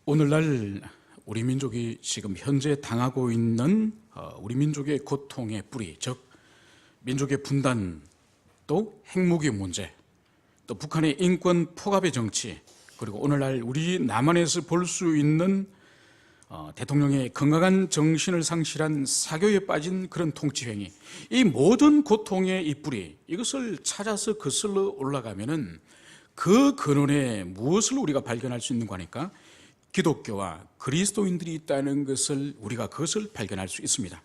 오늘날 우리 민족이 지금 현재 당하고 있는 우리 민족의 고통의 뿌리, 즉 민족의 분단, 또 핵무기 문제, 또 북한의 인권 포갑의 정치, 그리고 오늘날 우리 남한에서 볼 수 있는 대통령의 건강한 정신을 상실한 사교에 빠진 그런 통치행위, 이 모든 고통의 이 뿌리, 이것을 찾아서 거슬러 올라가면은 그 근원에 무엇을 우리가 발견할 수 있는 거니까 기독교와 그리스도인들이 있다는 것을 우리가 그것을 발견할 수 있습니다.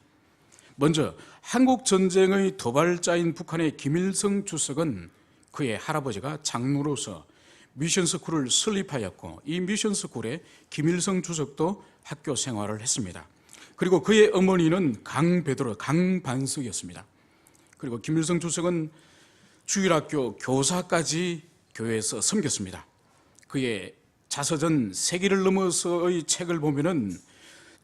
먼저 한국 전쟁의 도발자인 북한의 김일성 주석은 그의 할아버지가 장로로서 미션스쿨을 설립하였고, 이 미션스쿨에 김일성 주석도 학교 생활을 했습니다. 그리고 그의 어머니는 강베드로, 강반석이었습니다. 그리고 김일성 주석은 주일학교 교사까지 교회에서 섬겼습니다. 그의 자서전 세기를 넘어서의 책을 보면은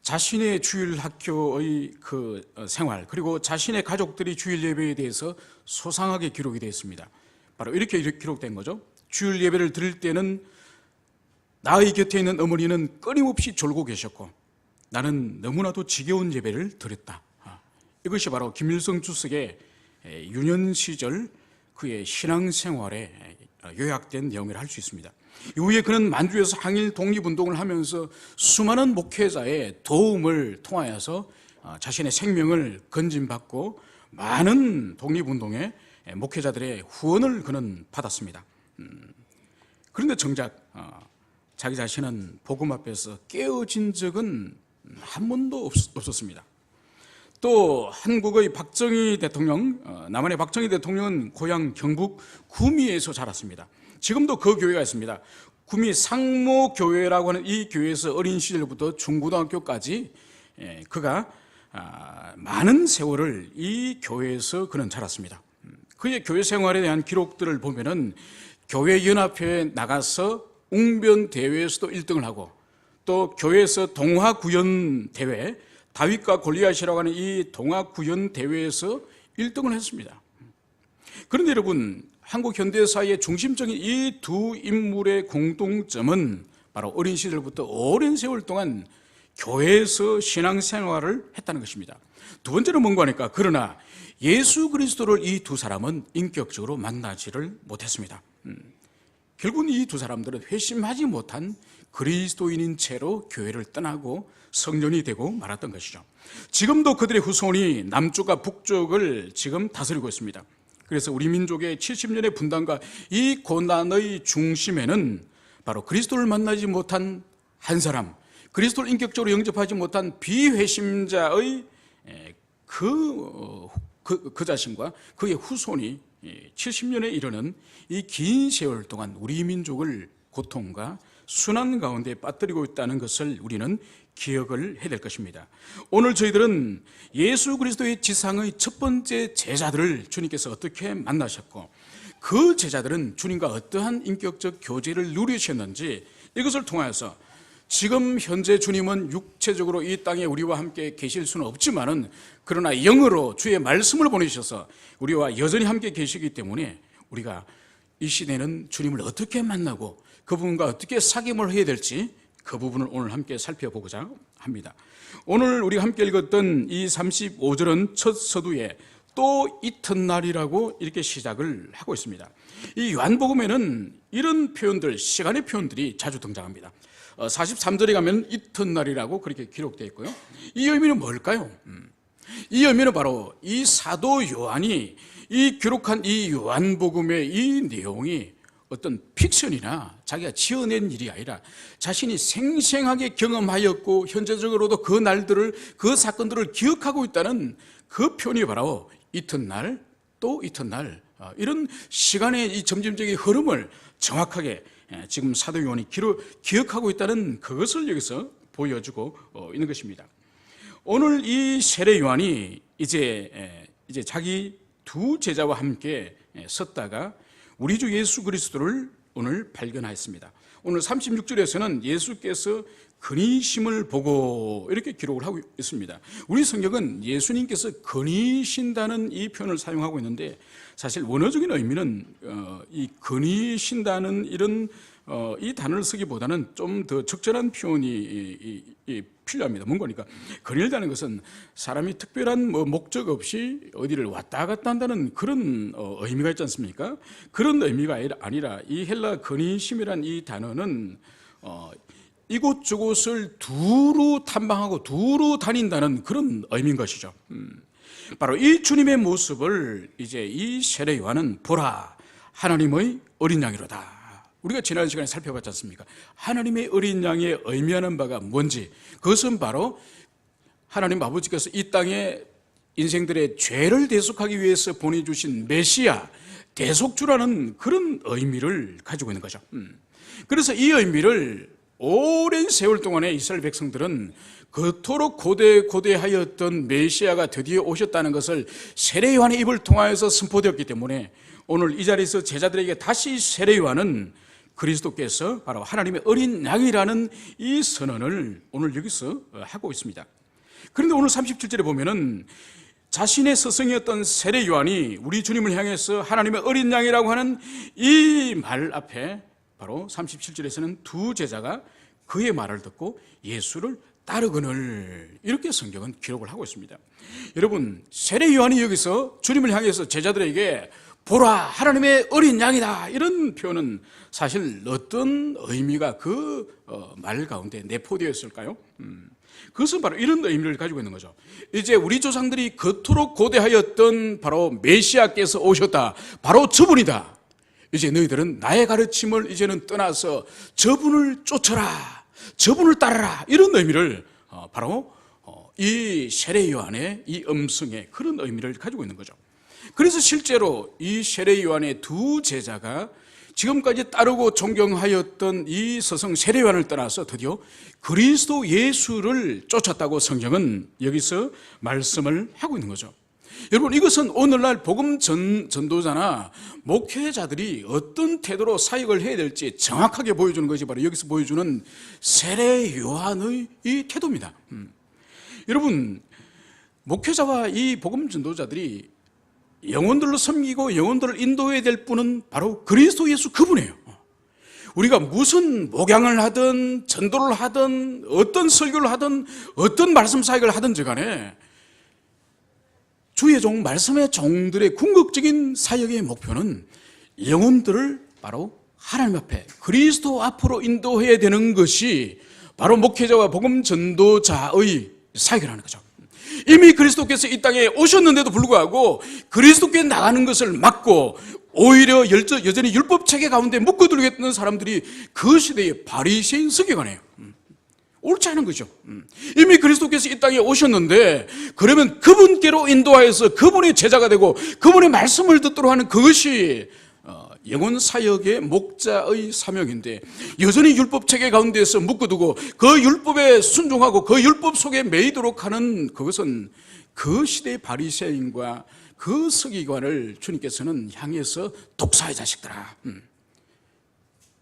자신의 주일학교의 그 생활, 그리고 자신의 가족들이 주일 예배에 대해서 소상하게 기록이 되어 있습니다. 바로 이렇게 기록된 거죠. 주일 예배를 드릴 때는 나의 곁에 있는 어머니는 끊임없이 졸고 계셨고, 나는 너무나도 지겨운 예배를 드렸다. 이것이 바로 김일성 주석의 유년 시절 그의 신앙생활에 요약된 내용이라 할 수 있습니다. 이후에 그는 만주에서 항일 독립운동을 하면서 수많은 목회자의 도움을 통하여서 자신의 생명을 건진받고 많은 독립운동의 목회자들의 후원을 그는 받았습니다. 그런데 정작 자기 자신은 복음 앞에서 깨어진 적은 한 번도 없었습니다. 또 한국의 박정희 대통령, 남한의 박정희 대통령은 고향 경북 구미에서 자랐습니다. 지금도 그 교회가 있습니다. 구미 상모교회라고 하는 이 교회에서 어린 시절부터 중고등학교까지 그가 많은 세월을 이 교회에서 그는 자랐습니다. 그의 교회 생활에 대한 기록들을 보면은 교회 연합회에 나가서 웅변 대회에서도 1등을 하고, 또 교회에서 동화구연 대회, 다윗과 골리앗이라고 하는 이 동화구연 대회에서 1등을 했습니다. 그런데 여러분, 한국 현대사의 중심적인 이 두 인물의 공통점은 바로 어린 시절부터 오랜 세월 동안 교회에서 신앙생활을 했다는 것입니다. 두 번째는 뭔가 하니까, 그러나 예수 그리스도를 이 두 사람은 인격적으로 만나지를 못했습니다. 결국은 이 두 사람들은 회심하지 못한 그리스도인인 채로 교회를 떠나고 성전이 되고 말았던 것이죠. 지금도 그들의 후손이 남쪽과 북쪽을 지금 다스리고 있습니다. 그래서 우리 민족의 70년의 분단과 이 고난의 중심에는 바로 그리스도를 만나지 못한 한 사람, 그리스도를 인격적으로 영접하지 못한 비회심자의 그 자신과 그의 후손이 70년에 이르는 이 긴 세월 동안 우리 민족을 고통과 순환 가운데 빠뜨리고 있다는 것을 우리는 기억을 해야 될 것입니다. 오늘 저희들은 예수 그리스도의 지상의 첫 번째 제자들을 주님께서 어떻게 만나셨고, 그 제자들은 주님과 어떠한 인격적 교제를 누리셨는지, 이것을 통해서 지금 현재 주님은 육체적으로 이 땅에 우리와 함께 계실 수는 없지만은, 그러나 영으로 주의 말씀을 보내셔서 우리와 여전히 함께 계시기 때문에 우리가 이 시대는 주님을 어떻게 만나고 그분과 어떻게 사귐을 해야 될지, 그 부분을 오늘 함께 살펴보고자 합니다. 오늘 우리가 함께 읽었던 이 35절은 첫 서두에 또 이튿날이라고 이렇게 시작을 하고 있습니다. 이 요한복음에는 이런 표현들, 시간의 표현들이 자주 등장합니다. 43절에 가면 이튿날이라고 그렇게 기록되어 있고요. 이 의미는 뭘까요? 이 의미는 바로 이 사도 요한이 이 기록한 이 요한복음의 이 내용이 어떤 픽션이나 자기가 지어낸 일이 아니라 자신이 생생하게 경험하였고 현재적으로도 그 날들을, 그 사건들을 기억하고 있다는 그 표현이 바로 이튿날, 또 이튿날, 이런 시간의 이 점진적인 흐름을 정확하게 지금 사도 요한이 기억하고 있다는 그것을 여기서 보여주고 있는 것입니다. 오늘 이 세례 요한이 이제 자기 두 제자와 함께 섰다가 우리 주 예수 그리스도를 오늘 발견하였습니다. 오늘 36절에서는 예수께서 근이심을 보고 이렇게 기록을 하고 있습니다. 우리 성경은 예수님께서 근이신다는 이 표현을 사용하고 있는데, 사실 원어적인 의미는 이 근이신다는 이런 이 단어를 쓰기보다는 좀 더 적절한 표현이 필요합니다. 뭔가니까 거닐다는 것은 사람이 특별한 목적 없이 어디를 왔다 갔다 한다는 그런 의미가 있지 않습니까? 그런 의미가 아니라 이 헬라 거니심이란 이 단어는 이곳저곳을 두루 탐방하고 두루 다닌다는 그런 의미인 것이죠. 바로 이 주님의 모습을 이제 이 세례 요한은 보라 하나님의 어린 양이로다. 우리가 지난 시간에 살펴봤지 않습니까? 하나님의 어린 양의 의미하는 바가 뭔지, 그것은 바로 하나님 아버지께서 이 땅에 인생들의 죄를 대속하기 위해서 보내주신 메시아, 대속주라는 그런 의미를 가지고 있는 거죠. 그래서 이 의미를 오랜 세월 동안에 이스라엘 백성들은 그토록 고대하였던 메시아가 드디어 오셨다는 것을 세례 요한의 입을 통하여서 선포되었기 때문에 오늘 이 자리에서 제자들에게 다시 세례 요한은 그리스도께서 바로 하나님의 어린 양이라는 이 선언을 오늘 여기서 하고 있습니다. 그런데 오늘 37절에 보면은 자신의 스승이었던 세례 요한이 우리 주님을 향해서 하나님의 어린 양이라고 하는 이 말 앞에 바로 37절에서는 두 제자가 그의 말을 듣고 예수를 따르거늘, 이렇게 성경은 기록을 하고 있습니다. 여러분, 세례 요한이 여기서 주님을 향해서 제자들에게 보라 하나님의 어린 양이다, 이런 표현은 사실 어떤 의미가 그 말 가운데 내포되었을까요? 그것은 바로 이런 의미를 가지고 있는 거죠. 이제 우리 조상들이 그토록 고대하였던 바로 메시아께서 오셨다, 바로 저분이다. 이제 너희들은 나의 가르침을 이제는 떠나서 저분을 쫓아라, 저분을 따르라, 이런 의미를 바로 이 세례 요한의 이 음성에 그런 의미를 가지고 있는 거죠. 그래서 실제로 이 세례 요한의 두 제자가 지금까지 따르고 존경하였던 이 스승 세례 요한을 떠나서 드디어 그리스도 예수를 쫓았다고 성경은 여기서 말씀을 하고 있는 거죠. 여러분, 이것은 오늘날 복음 전도자나 목회자들이 어떤 태도로 사역을 해야 될지 정확하게 보여주는 것이 바로 여기서 보여주는 세례 요한의 이 태도입니다. 여러분, 목회자와 이 복음 전도자들이 영혼들로 섬기고 영혼들을 인도해야 될 분은 바로 그리스도 예수 그분이에요. 우리가 무슨 목양을 하든 전도를 하든 어떤 설교를 하든 어떤 말씀 사역을 하든지 간에 주의 종, 말씀의 종들의 궁극적인 사역의 목표는 영혼들을 바로 하나님 앞에 그리스도 앞으로 인도해야 되는 것이 바로 목회자와 복음 전도자의 사역이라는 거죠. 이미 그리스도께서 이 땅에 오셨는데도 불구하고 그리스도께 나가는 것을 막고 오히려 여전히 율법 체계 가운데 묶어두려고 했던 사람들이 그 시대의 바리새인 서기관이에요. 옳지 않은 거죠. 이미 그리스도께서 이 땅에 오셨는데 그러면 그분께로 인도하여서 그분의 제자가 되고 그분의 말씀을 듣도록 하는 그것이 영혼 사역의 목자의 사명인데 여전히 율법 체계 가운데서 묶어두고 그 율법에 순종하고 그 율법 속에 매이도록 하는 그것은 그 시대의 바리새인과 그 서기관을 주님께서는 향해서 독사의 자식들아,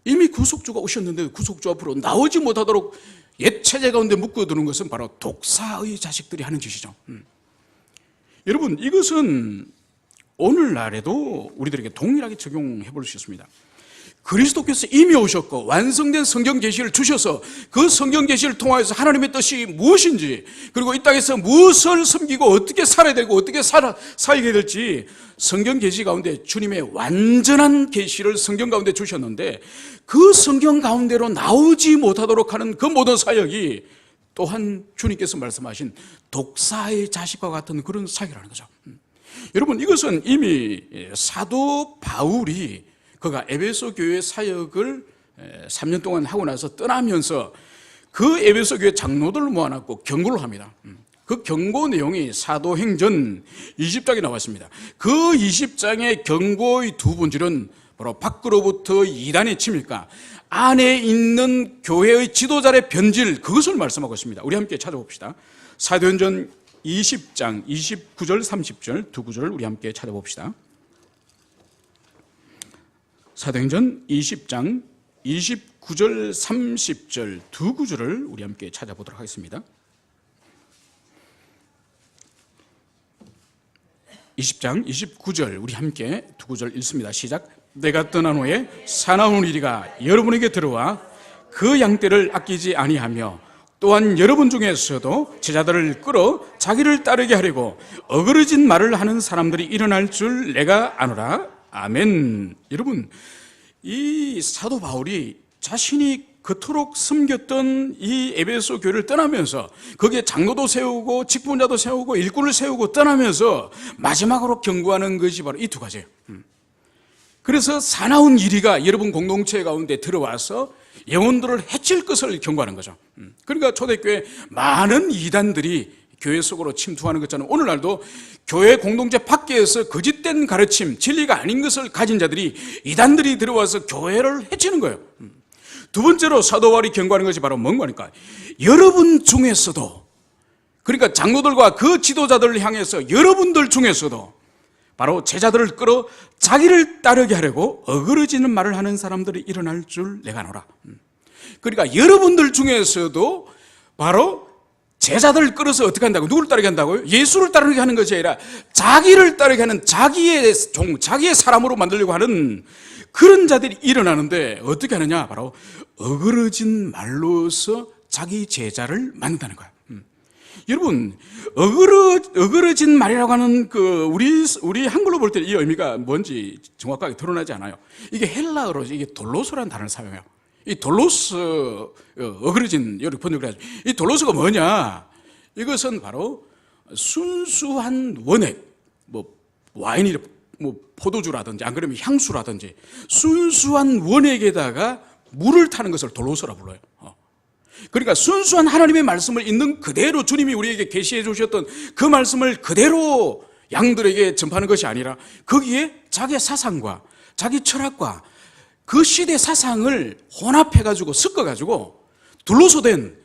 이미 구속주가 오셨는데 구속주 앞으로 나오지 못하도록 옛 체제 가운데 묶어두는 것은 바로 독사의 자식들이 하는 짓이죠. 여러분, 이것은 오늘날에도 우리들에게 동일하게 적용해 볼 수 있습니다. 그리스도께서 이미 오셨고 완성된 성경 계시를 주셔서 그 성경 계시를 통하여서 하나님의 뜻이 무엇인지, 그리고 이 땅에서 무엇을 섬기고 어떻게 살아야 되고 어떻게 살아야 될지 성경 계시 가운데 주님의 완전한 계시를 성경 가운데 주셨는데 그 성경 가운데로 나오지 못하도록 하는 그 모든 사역이 또한 주님께서 말씀하신 독사의 자식과 같은 그런 사역이라는 거죠. 여러분, 이것은 이미 사도 바울이 그가 에베소 교회 사역을 3년 동안 하고 나서 떠나면서 그 에베소 교회 장로들을 모아놨고 경고를 합니다. 그 경고 내용이 사도행전 20장에 나왔습니다. 그 20장의 경고의 두 본질은 바로 밖으로부터 이단의 침입과 안에 있는 교회의 지도자의 변질, 그것을 말씀하고 있습니다. 우리 함께 찾아봅시다. 사도행전 20장 29절 30절 두 구절을 우리 함께 찾아봅시다. 사도행전 20장 29절 30절 두 구절을 우리 함께 찾아보도록 하겠습니다. 20장 29절 우리 함께 두 구절 읽습니다. 시작. 내가 떠난 후에 사나운 이리가 여러분에게 들어와 그 양떼를 아끼지 아니하며 또한 여러분 중에서도 제자들을 끌어 자기를 따르게 하려고 어그러진 말을 하는 사람들이 일어날 줄 내가 아노라. 아멘. 여러분, 이 사도 바울이 자신이 그토록 섬겼던 이 에베소 교회를 떠나면서 거기에 장로도 세우고 직분자도 세우고 일꾼을 세우고 떠나면서 마지막으로 경고하는 것이 바로 이 두 가지예요. 그래서 사나운 이리가 여러분 공동체 가운데 들어와서 영혼들을 해칠 것을 경고하는 거죠. 그러니까 초대교회 많은 이단들이 교회 속으로 침투하는 것처럼 오늘날도 교회 공동체 밖에서 거짓된 가르침, 진리가 아닌 것을 가진 자들이 이단들이 들어와서 교회를 해치는 거예요. 두 번째로 사도 바울이 경고하는 것이 바로 뭔가니까 여러분 중에서도, 그러니까 장로들과 그 지도자들을 향해서 여러분들 중에서도 바로 제자들을 끌어 자기를 따르게 하려고 어그러지는 말을 하는 사람들이 일어날 줄 내가 아노라. 그러니까 여러분들 중에서도 바로 제자들을 끌어서 어떻게 한다고? 누구를 따르게 한다고요? 예수를 따르게 하는 것이 아니라 자기를 따르게 하는 자기의 종, 자기의 사람으로 만들려고 하는 그런 자들이 일어나는데 어떻게 하느냐? 바로 어그러진 말로서 자기 제자를 만든다는 거예요. 여러분, 어그러진 말이라고 하는 우리 한글로 볼 때 이 의미가 뭔지 정확하게 드러나지 않아요. 이게 헬라어로 이게 돌로스라는 단어를 사용해요. 이 돌로스, 어그러진, 여기 번역을 해야죠. 이 돌로스가 뭐냐? 이것은 바로 순수한 원액, 와인이, 포도주라든지, 안 그러면 향수라든지, 순수한 원액에다가 물을 타는 것을 돌로스라 불러요. 그러니까 순수한 하나님의 말씀을 있는 그대로 주님이 우리에게 계시해 주셨던 그 말씀을 그대로 양들에게 전파하는 것이 아니라 거기에 자기의 사상과 자기 철학과 그 시대 사상을 혼합해가지고 섞어가지고 둘러서 된,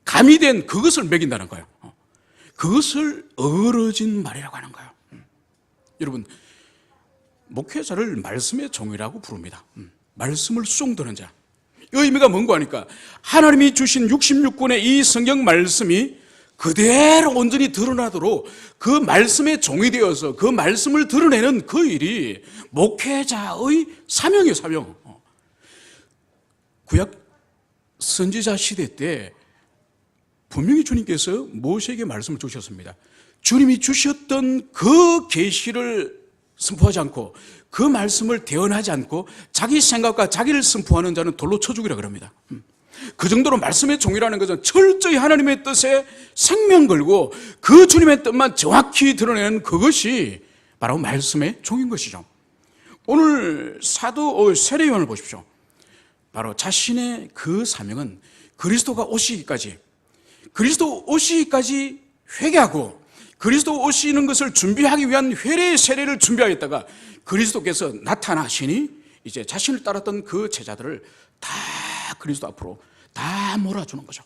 가미된 그것을 먹인다는 거예요. 그것을 어그러진 말이라고 하는 거예요. 여러분, 목회자를 말씀의 종이라고 부릅니다. 말씀을 颂드는 자. 이 의미가 뭔가 하니까 하나님이 주신 66권의 이 성경 말씀이 그대로 온전히 드러나도록 그 말씀의 종이 되어서 그 말씀을 드러내는 그 일이 목회자의 사명이에요, 사명. 구약 선지자 시대 때 분명히 주님께서 모세에게 말씀을 주셨습니다. 주님이 주셨던 그 계시를 선포하지 않고 그 말씀을 대언하지 않고 자기 생각과 자기를 선포하는 자는 돌로 쳐 죽이라 그럽니다. 그 정도로 말씀의 종이라는 것은 철저히 하나님의 뜻에 생명 걸고 그 주님의 뜻만 정확히 드러내는 그것이 바로 말씀의 종인 것이죠. 오늘 세례 요한을 보십시오. 바로 자신의 그 사명은 그리스도가 오시기까지 회개하고 그리스도 오시는 것을 준비하기 위한 회례의 세례를 준비하였다가 그리스도께서 나타나시니 이제 자신을 따랐던 그 제자들을 다 그리스도 앞으로 다 몰아주는 거죠.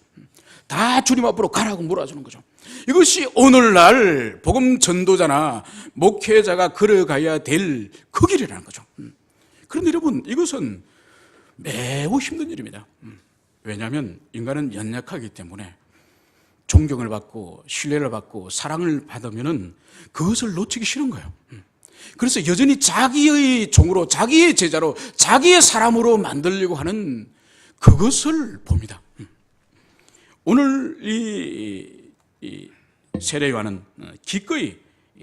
다 주님 앞으로 가라고 몰아주는 거죠. 이것이 오늘날 복음 전도자나 목회자가 걸어가야 될 그 길이라는 거죠. 그런데 여러분, 이것은 매우 힘든 일입니다. 왜냐하면 인간은 연약하기 때문에 존경을 받고 신뢰를 받고 사랑을 받으면은 그것을 놓치기 싫은 거예요. 그래서 여전히 자기의 종으로, 자기의 제자로, 자기의 사람으로 만들려고 하는 그것을 봅니다. 오늘 이 세례 요한은 기꺼이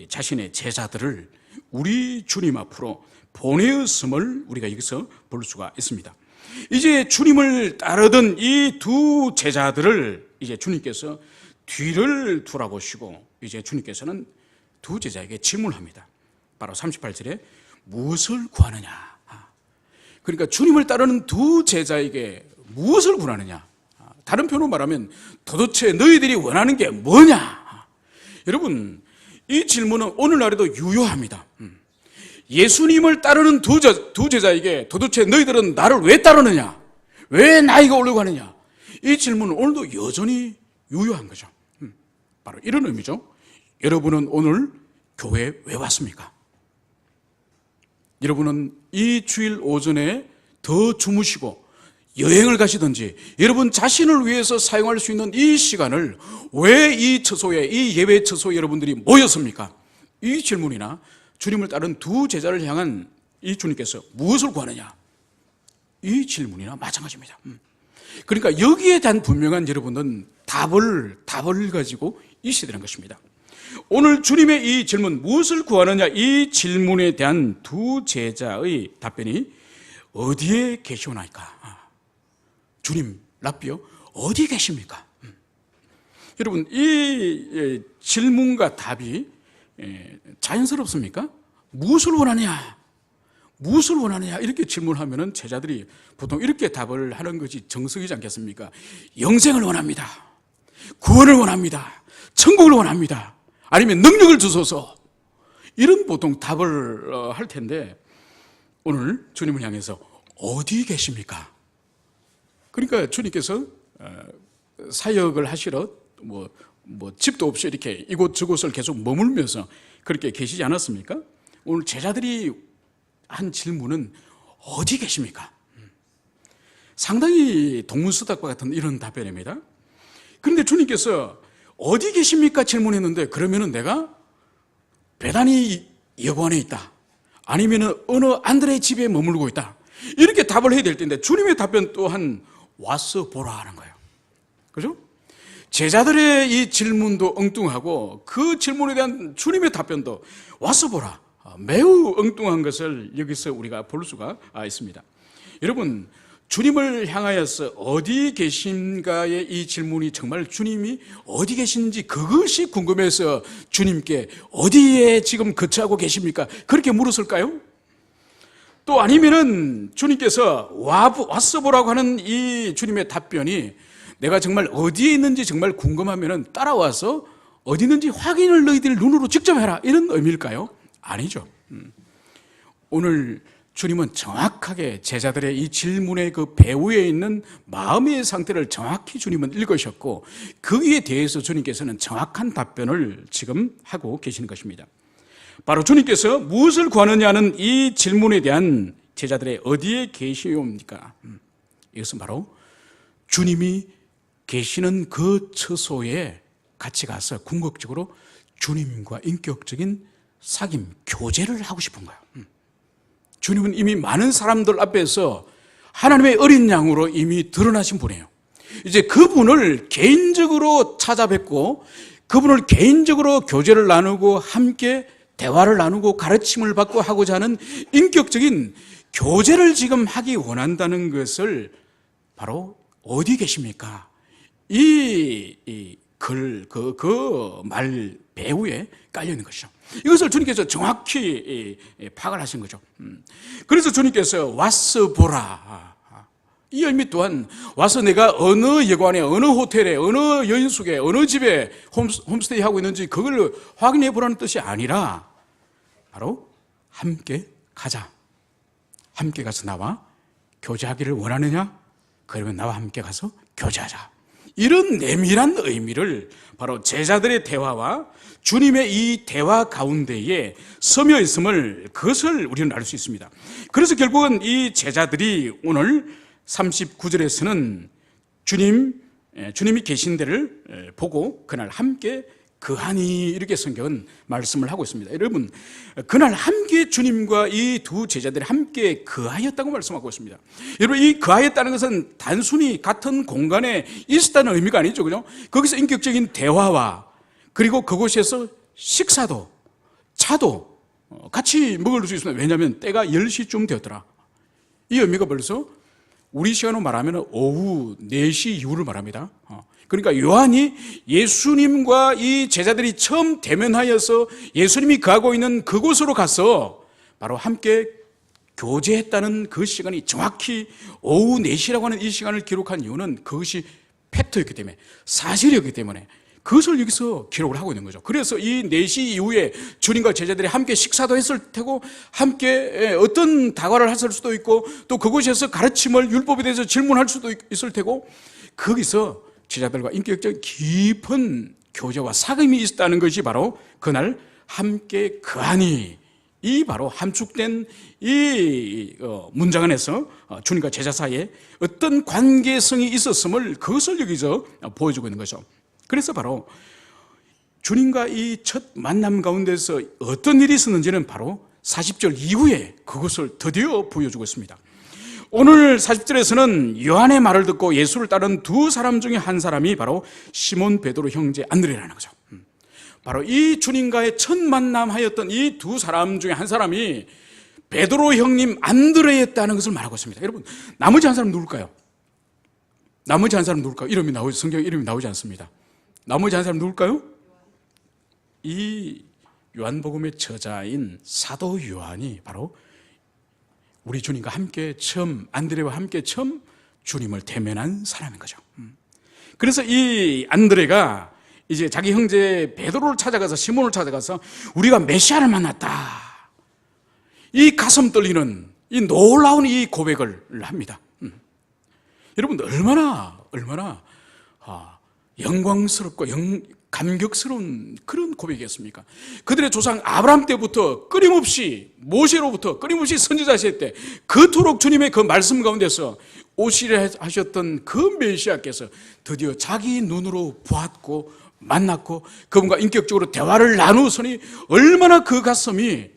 자신의 제자들을 우리 주님 앞으로 보내었음을 우리가 여기서 볼 수가 있습니다. 이제 주님을 따르던 이 두 제자들을 이제 주님께서 뒤를 돌아보시고 이제 주님께서는 두 제자에게 질문합니다. 바로 38절에 무엇을 구하느냐. 그러니까 주님을 따르는 두 제자에게 무엇을 구하느냐. 다른 표현으로 말하면 도대체 너희들이 원하는 게 뭐냐. 여러분, 이 질문은 오늘날에도 유효합니다. 예수님을 따르는 두 제자에게 도대체 너희들은 나를 왜 따르느냐, 왜 나이가 오려고 하느냐, 이 질문은 오늘도 여전히 유효한 거죠. 바로 이런 의미죠. 여러분은 오늘 교회에 왜 왔습니까? 여러분은 이 주일 오전에 더 주무시고 여행을 가시든지 여러분 자신을 위해서 사용할 수 있는 이 시간을 왜 이 처소에, 이 예배 처소에 여러분들이 모였습니까? 이 질문이나 주님을 따른 두 제자를 향한 이 주님께서 무엇을 구하느냐? 이 질문이나 마찬가지입니다. 그러니까 여기에 대한 분명한 여러분은 답을 가지고 있어야 되는 것입니다. 오늘 주님의 이 질문, 무엇을 구하느냐, 이 질문에 대한 두 제자의 답변이 어디에 계시오나이까? 주님, 랍비요, 어디 계십니까? 여러분, 이 질문과 답이 자연스럽습니까? 무엇을 원하냐? 무엇을 원하느냐? 이렇게 질문하면 제자들이 보통 이렇게 답을 하는 것이 정석이지 않겠습니까? 영생을 원합니다. 구원을 원합니다. 천국을 원합니다. 아니면 능력을 주소서. 이런 보통 답을 할 텐데 오늘 주님을 향해서 어디 계십니까? 그러니까 주님께서 사역을 하시러 뭐 집도 없이 이렇게 이곳저곳을 계속 머물면서 그렇게 계시지 않았습니까? 오늘 제자들이 한 질문은 어디 계십니까? 상당히 동문서답과 같은 이런 답변입니다. 그런데 주님께서 어디 계십니까? 질문했는데 그러면은 내가 베다니 여관에 있다. 아니면은 어느 안드레의 집에 머물고 있다. 이렇게 답을 해야 될 텐데 주님의 답변 또한 와서 보라 하는 거예요. 그죠? 제자들의 이 질문도 엉뚱하고 그 질문에 대한 주님의 답변도 와서 보라. 매우 엉뚱한 것을 여기서 우리가 볼 수가 있습니다. 여러분, 주님을 향하여서 어디 계신가의 이 질문이 정말 주님이 어디 계신지 그것이 궁금해서 주님께 어디에 지금 거처하고 계십니까? 그렇게 물었을까요? 또 아니면은 주님께서 와서 보라고 하는 이 주님의 답변이 내가 정말 어디에 있는지 정말 궁금하면은 따라와서 어디 있는지 확인을 너희들 눈으로 직접 해라. 이런 의미일까요? 아니죠. 오늘 주님은 정확하게 제자들의 이 질문의 그 배후에 있는 마음의 상태를 정확히 주님은 읽으셨고 거기에 대해서 주님께서는 정확한 답변을 지금 하고 계시는 것입니다. 바로 주님께서 무엇을 구하느냐는 이 질문에 대한 제자들의 어디에 계시옵니까? 이것은 바로 주님이 계시는 그 처소에 같이 가서 궁극적으로 주님과 인격적인 사귐, 교제를 하고 싶은 거예요. 주님은 이미 많은 사람들 앞에서 하나님의 어린 양으로 이미 드러나신 분이에요. 이제 그분을 개인적으로 찾아뵙고 그분을 개인적으로 교제를 나누고 함께 대화를 나누고 가르침을 받고 하고자 하는 인격적인 교제를 지금 하기 원한다는 것을 바로 어디 계십니까? 그 말 배후에 깔려 있는 것이죠. 이것을 주님께서 정확히 파악을 하신 거죠. 그래서 주님께서 와서 보라. 이 의미 또한 와서 내가 어느 여관에, 어느 호텔에, 어느 여인숙에, 어느 집에 홈스테이 하고 있는지 그걸 확인해 보라는 뜻이 아니라 바로 함께 가자. 함께 가서 나와 교제하기를 원하느냐? 그러면 나와 함께 가서 교제하자. 이런 내밀한 의미를 바로 제자들의 대화와 주님의 이 대화 가운데에 서며 있음을 그것을 우리는 알 수 있습니다. 그래서 결국은 이 제자들이 오늘 39절에서는 주님이 계신 데를 보고 그날 함께 그하니 이렇게 성경은 말씀을 하고 있습니다. 여러분, 그날 함께 주님과 이 두 제자들이 함께 그하였다고 말씀하고 있습니다. 여러분, 이 그하였다는 것은 단순히 같은 공간에 있었다는 의미가 아니죠. 그죠? 거기서 인격적인 대화와 그리고 그곳에서 식사도 차도 같이 먹을 수 있습니다. 왜냐하면 때가 10시쯤 되었더라. 이 의미가 벌써 우리 시간으로 말하면 오후 4시 이후를 말합니다. 그러니까 요한이 예수님과 이 제자들이 처음 대면하여서 예수님이 거하고 있는 그곳으로 가서 바로 함께 교제했다는 그 시간이 정확히 오후 4시라고 하는 이 시간을 기록한 이유는 그것이 팩트였기 때문에, 사실이었기 때문에 그것을 여기서 기록을 하고 있는 거죠. 그래서 이 4시 이후에 주님과 제자들이 함께 식사도 했을 테고 함께 어떤 다과를 했을 수도 있고 또 그곳에서 가르침을 율법에 대해서 질문할 수도 있을 테고 거기서 제자들과 인격적 깊은 교제와 사귐이 있었다는 것이 바로 그날 함께 그하니, 이 바로 함축된 이 문장 안에서 주님과 제자 사이에 어떤 관계성이 있었음을 그것을 여기서 보여주고 있는 거죠. 그래서 바로 주님과 이 첫 만남 가운데서 어떤 일이 있었는지는 바로 40절 이후에 그것을 드디어 보여주고 있습니다. 오늘 40절에서는 요한의 말을 듣고 예수를 따른 두 사람 중에 한 사람이 바로 시몬 베드로 형제 안드레라는 거죠. 바로 이 주님과의 첫 만남하였던 이 두 사람 중에 한 사람이 베드로 형님 안드레였다는 것을 말하고 있습니다. 여러분, 나머지 한 사람 누굴까요? 나머지 한 사람 누굴까요? 성경 이름이 나오지 않습니다. 나머지 한 사람 누굴까요? 이 요한복음의 저자인 사도 요한이 바로 우리 주님과 함께 안드레와 함께 처음 주님을 대면한 사람인 거죠. 그래서 이 안드레가 이제 자기 형제 베드로를 찾아가서, 시몬을 찾아가서 우리가 메시아를 만났다, 이 가슴 떨리는 이 놀라운 이 고백을 합니다. 여러분, 얼마나 영광스럽고 감격스러운 그런 고백이었습니까? 그들의 조상 아브라함 때부터 끊임없이, 모세로부터 끊임없이 선지자 시대 때 그토록 주님의 그 말씀 가운데서 오시려 하셨던 그 메시아께서 드디어 자기 눈으로 보았고 만났고 그분과 인격적으로 대화를 나누었으니 얼마나 그 가슴이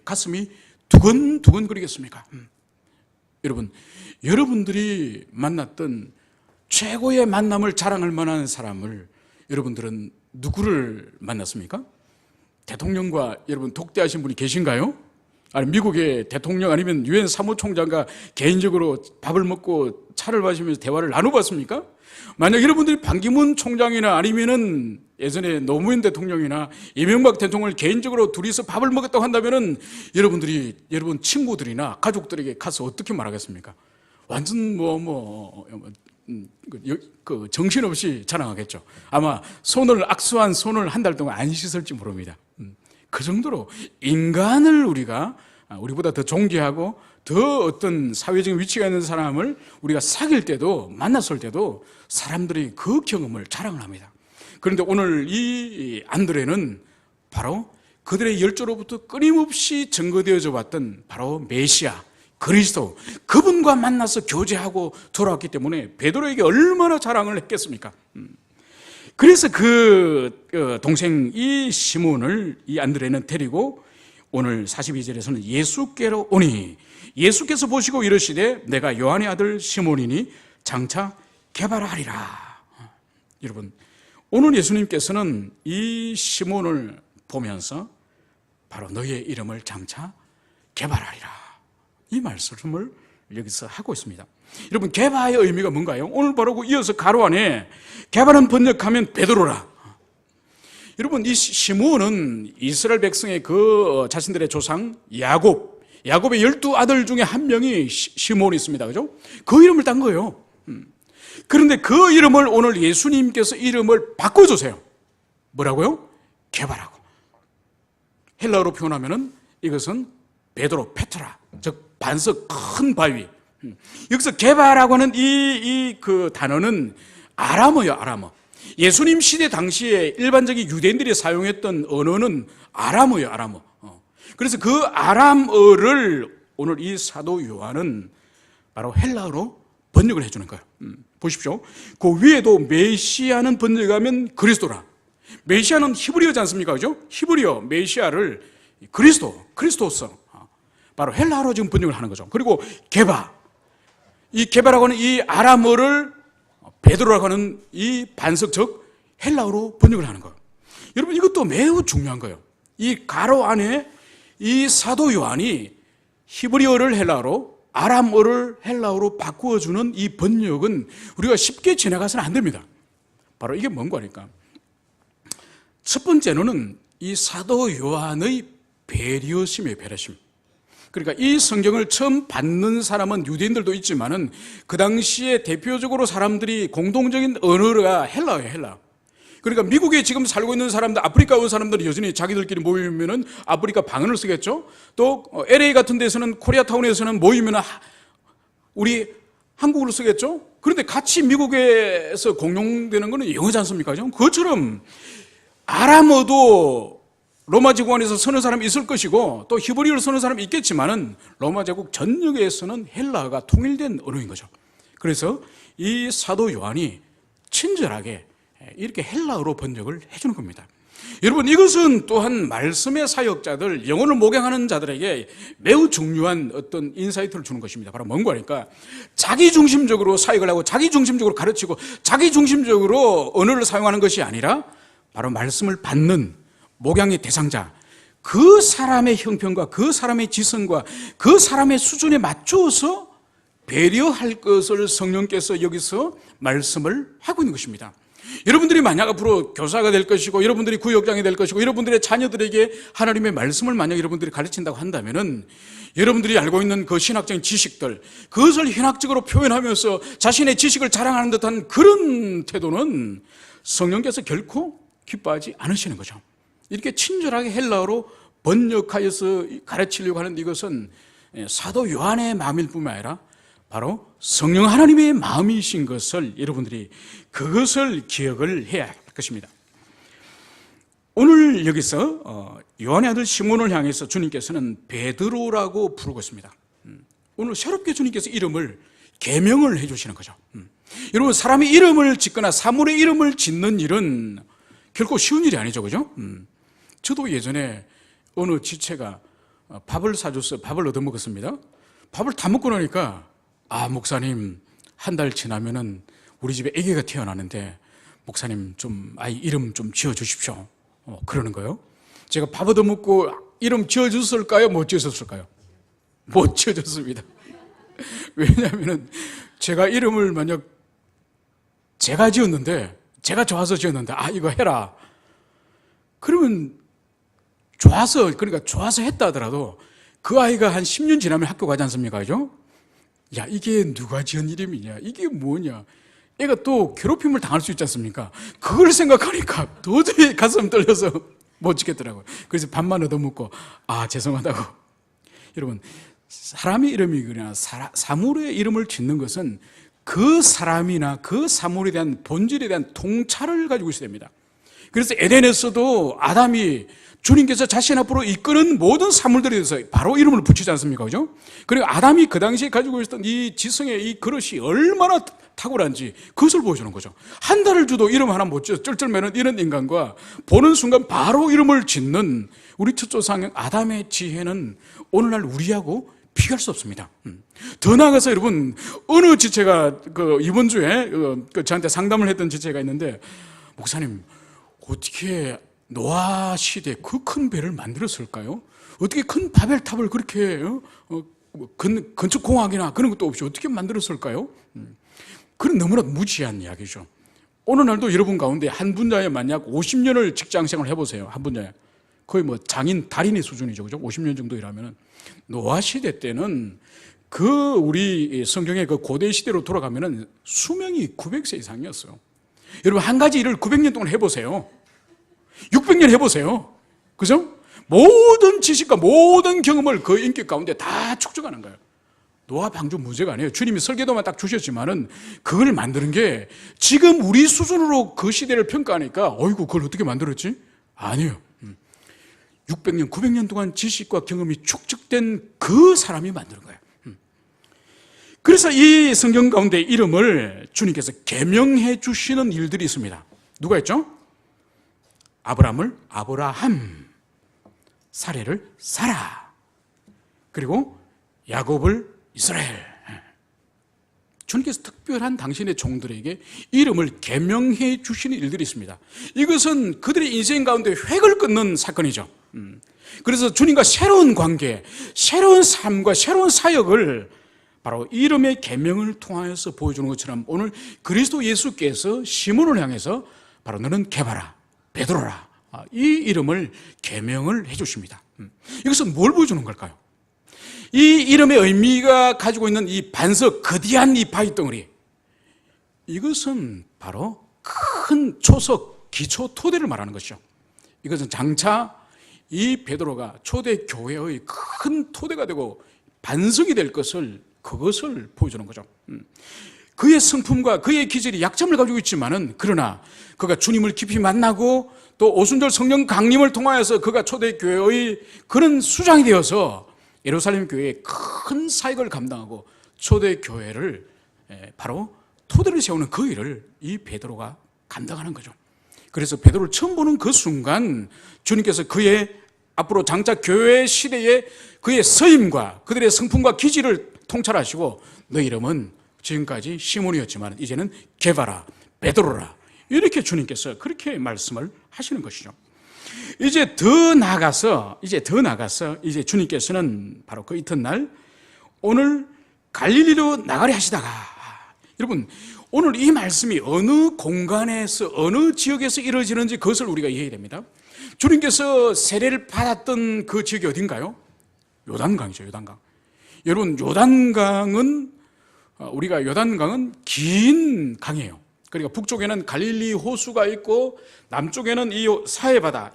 두근두근 거리겠습니까? 여러분, 여러분들이 만났던 최고의 만남을 자랑할 만한 사람을 여러분들은 누구를 만났습니까? 대통령과 여러분 독대하신 분이 계신가요? 아니, 미국의 대통령 아니면 유엔 사무총장과 개인적으로 밥을 먹고 차를 마시면서 대화를 나눠봤습니까? 만약 여러분들이 반기문 총장이나 아니면은 예전에 노무현 대통령이나 이명박 대통령을 개인적으로 둘이서 밥을 먹었다고 한다면은 여러분 친구들이나 가족들에게 가서 어떻게 말하겠습니까? 완전 정신없이 자랑하겠죠. 아마 악수한 손을 한 달 동안 안 씻을지 모릅니다. 그 정도로 인간을 우리보다 더 존귀하고 더 어떤 사회적인 위치가 있는 사람을 우리가 사귈 때도, 만났을 때도 사람들이 그 경험을 자랑을 합니다. 그런데 오늘 이 안드레는 바로 그들의 열조로부터 끊임없이 증거되어져 왔던 바로 메시아, 그리스도, 그분과 만나서 교제하고 돌아왔기 때문에 베드로에게 얼마나 자랑을 했겠습니까? 그래서 그 동생 이 시몬을 이 안드레는 데리고 오늘 42절에서는 예수께로 오니 예수께서 보시고 이르시되 내가 요한의 아들 시몬이니 장차 개발하리라. 여러분, 오늘 예수님께서는 이 시몬을 보면서 바로 너의 이름을 장차 개발하리라, 이 말씀을 여기서 하고 있습니다. 여러분, 개발의 의미가 뭔가요? 오늘 바로 이어서 가로 안에 개발은 번역하면 베드로라. 여러분, 이 시몬은 이스라엘 백성의 그 자신들의 조상 야곱의 12아들 중에 한 명이 시몬이 있습니다. 그죠? 그 이름을 딴 거예요. 그런데 그 이름을 오늘 예수님께서 이름을 바꿔주세요. 뭐라고요? 개발하고. 헬라어로 표현하면은 이것은 베드로, 페트라, 즉 반석, 큰 바위. 여기서 개발하고 하는 그 단어는 아람어예요, 아람어. 예수님 시대 당시에 일반적인 유대인들이 사용했던 언어는 아람어예요, 아람어. 그래서 그 아람어를 오늘 이 사도 요한은 바로 헬라어로 번역을 해주는 거예요. 보십시오. 그 위에도 메시아는 번역하면 그리스도라. 메시아는 히브리어지 않습니까? 그죠? 히브리어 메시아를 그리스도서 바로 헬라어로 지금 번역을 하는 거죠. 그리고 이 개바라고 하는 이 아람어를 베드로라고 하는 이 반석, 즉 헬라어로 번역을 하는 거예요. 여러분, 이것도 매우 중요한 거예요. 이 가로 안에 이 사도 요한이 히브리어를 헬라어로, 아람어를 헬라어로 바꾸어주는 이 번역은 우리가 쉽게 지나가서는 안 됩니다. 바로 이게 뭔가 하니까, 첫 번째로는 이 사도 요한의 배려심이에요, 배려심. 그러니까 이 성경을 처음 받는 사람은 유대인들도 있지만은 그 당시에 대표적으로 사람들이 공동적인 언어가 헬라어예요, 헬라. 그러니까 미국에 지금 살고 있는 사람들, 아프리카 온 사람들이 여전히 자기들끼리 모이면은 아프리카 방언을 쓰겠죠. 또 LA 같은 데서는, 코리아타운에서는 모이면은 우리 한국어를 쓰겠죠. 그런데 같이 미국에서 공용되는 거는 영어지 않습니까? 그것처럼 아람어도 로마 제국 안에서 쓰는 사람이 있을 것이고 또 히브리어를 쓰는 사람이 있겠지만은 로마 제국 전역에서는 헬라어가 통일된 언어인 거죠. 그래서 이 사도 요한이 친절하게 이렇게 헬라어로 번역을 해주는 겁니다. 여러분, 이것은 또한 말씀의 사역자들, 영혼을 목양하는 자들에게 매우 중요한 어떤 인사이트를 주는 것입니다. 바로 뭔가 하니까 자기중심적으로 사역을 하고 자기중심적으로 가르치고 자기중심적으로 언어를 사용하는 것이 아니라 바로 말씀을 받는 목양의 대상자, 그 사람의 형편과 그 사람의 지성과 그 사람의 수준에 맞추어서 배려할 것을 성령께서 여기서 말씀을 하고 있는 것입니다. 여러분들이 만약 앞으로 교사가 될 것이고 여러분들이 구역장이 될 것이고 여러분들의 자녀들에게 하나님의 말씀을 만약 여러분들이 가르친다고 한다면은 여러분들이 알고 있는 그 신학적인 지식들, 그것을 현학적으로 표현하면서 자신의 지식을 자랑하는 듯한 그런 태도는 성령께서 결코 기뻐하지 않으시는 거죠. 이렇게 친절하게 헬라어로 번역하여서 가르치려고 하는 이것은 사도 요한의 마음일 뿐만 아니라 바로 성령 하나님의 마음이신 것을 여러분들이 그것을 기억을 해야 할 것입니다. 오늘 여기서 요한의 아들 시몬을 향해서 주님께서는 베드로라고 부르고 있습니다. 오늘 새롭게 주님께서 이름을 계명을 해주시는 거죠. 여러분, 사람이 이름을 짓거나 사물의 이름을 짓는 일은 결코 쉬운 일이 아니죠, 그죠? 저도 예전에 어느 지체가 밥을 사줘서 밥을 얻어먹었습니다. 밥을 다 먹고 나니까 목사님, 한 달 지나면은 우리 집에 아기가 태어나는데 목사님 좀 아이 이름 좀 지어주십시오. 그러는 거예요. 제가 밥 얻어먹고 이름 지어줬을까요? 못 지어줬을까요? 못 지어줬습니다. 왜냐하면은 제가 이름을 만약 제가 지었는데, 제가 좋아서 지었는데 이거 해라, 그러면 그러니까 좋아서 했다 하더라도 그 아이가 한 10년 지나면 학교 가지 않습니까? 그죠? 야, 이게 누가 지은 이름이냐? 이게 뭐냐? 애가 또 괴롭힘을 당할 수 있지 않습니까? 그걸 생각하니까 도저히 가슴 떨려서 못 지겠더라고요. 그래서 밥만 얻어먹고 죄송하다고. 여러분, 사람의 이름이 그냥 사물의 이름을 짓는 것은 그 사람이나 그 사물에 대한 본질에 대한 통찰을 가지고 있어야 됩니다. 그래서 에덴에서도 아담이 주님께서 자신 앞으로 이끄는 모든 사물들에 대해서 바로 이름을 붙이지 않습니까? 그죠? 그리고 아담이 그 당시에 가지고 있었던 이 지성의 이 그릇이 얼마나 탁월한지 그것을 보여주는 거죠. 한 달을 줘도 이름 하나 못 지어 쩔쩔매는 이런 인간과 보는 순간 바로 이름을 짓는 우리 첫 조상 아담의 지혜는 오늘날 우리하고 비교할 수 없습니다. 더 나아가서 여러분, 어느 지체가 이번 주에 저한테 상담을 했던 지체가 있는데, 목사님, 어떻게 노아 시대에 그 큰 배를 만들었을까요? 어떻게 큰 바벨탑을 그렇게 건축공학이나 그런 것도 없이 어떻게 만들었을까요? 그런 너무나 무지한 이야기죠. 오늘날도 여러분 가운데 한 분야에 만약 50년을 직장생활을 해보세요. 한 분야에 거의 장인, 달인의 수준이죠, 그죠? 50년 정도 일하면은. 노아 시대 때는 우리 성경의 그 고대 시대로 돌아가면은 수명이 900세 이상이었어요. 여러분, 한 가지 일을 900년 동안 해보세요. 600년 해보세요. 그죠? 모든 지식과 모든 경험을 그 인격 가운데 다 축적하는 거예요. 노아 방주 문제가 아니에요. 주님이 설계도만 딱 주셨지만은 그걸 만드는 게 지금 우리 수준으로 그 시대를 평가하니까 어이구, 그걸 어떻게 만들었지? 아니에요. 600년, 900년 동안 지식과 경험이 축적된 그 사람이 만드는 거예요. 그래서 이 성경 가운데 이름을 주님께서 계명해 주시는 일들이 있습니다. 누가 했죠? 아브라함을 아브라함, 사레를 사라, 그리고 야곱을 이스라엘. 주님께서 특별한 당신의 종들에게 이름을 계명해 주시는 일들이 있습니다. 이것은 그들의 인생 가운데 획을 끊는 사건이죠. 그래서 주님과 새로운 관계, 새로운 삶과 새로운 사역을 바로 이름의 계명을 통하여서 보여주는 것처럼 오늘 그리스도 예수께서 시몬을 향해서 바로 너는 게바라, 베드로라, 이 이름을 계명을 해주십니다. 이것은 뭘 보여주는 걸까요? 이 이름의 의미가 가지고 있는 이 반석, 거대한 이 바위덩어리, 이것은 바로 큰 초석, 기초 토대를 말하는 것이죠. 이것은 장차 이 베드로가 초대교회의 큰 토대가 되고 반석이 될 것을, 그것을 보여주는 거죠. 그의 성품과 그의 기질이 약점을 가지고 있지만은, 그러나 그가 주님을 깊이 만나고 또 오순절 성령 강림을 통하여서 그가 초대교회의 그런 수장이 되어서 예루살렘 교회의 큰 사역을 감당하고 초대교회를 바로 토대를 세우는 그 일을 이 베드로가 감당하는 거죠. 그래서 베드로를 처음 보는 그 순간 주님께서 그의 앞으로 장차 교회 시대에 그의 서임과 그들의 성품과 기질을 통찰하시고 너 이름은 지금까지 시몬이었지만 이제는 게바라, 베드로라, 이렇게 주님께서 그렇게 말씀을 하시는 것이죠. 이제 더 나아가서 이제 주님께서는 바로 그 이튿날 오늘 갈릴리로 나가려 하시다가, 여러분 오늘 이 말씀이 어느 공간에서 어느 지역에서 이루어지는지 그것을 우리가 이해해야 됩니다. 주님께서 세례를 받았던 그 지역이 어딘가요? 요단강이죠. 요단강. 여러분 요단강은 긴 강이에요. 그러니까 북쪽에는 갈릴리 호수가 있고 남쪽에는 이 사해바다가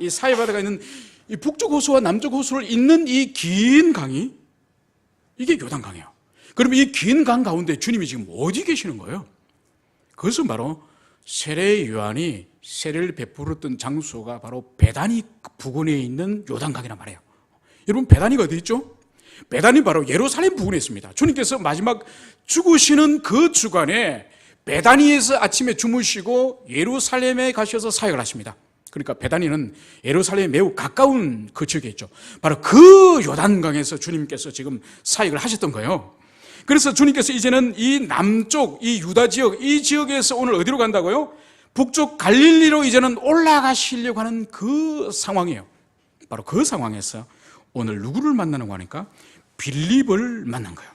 있는 이 북쪽 호수와 남쪽 호수를 잇는 이 긴 강이, 이게 요단강이에요. 그럼 이 긴 강 가운데 주님이 지금 어디 계시는 거예요? 그것은 바로 세례 요한이 세례를 베풀었던 장소가 바로 베다니 부근에 있는 요단강이란 말이에요. 여러분 베다니가 어디 있죠? 베다니 바로 예루살렘 부근에 있습니다. 주님께서 마지막 죽으시는 그 주간에 베다니에서 아침에 주무시고 예루살렘에 가셔서 사역을 하십니다. 그러니까 베다니는 예루살렘에 매우 가까운 그 지역에 있죠. 바로 그 요단강에서 주님께서 지금 사역을 하셨던 거예요. 그래서 주님께서 이제는 이 남쪽, 이 유다 지역, 이 지역에서 오늘 어디로 간다고요? 북쪽 갈릴리로 이제는 올라가시려고 하는 그 상황이에요. 바로 그 상황에서 오늘 누구를 만나는 거니까 빌립을 만난 거예요.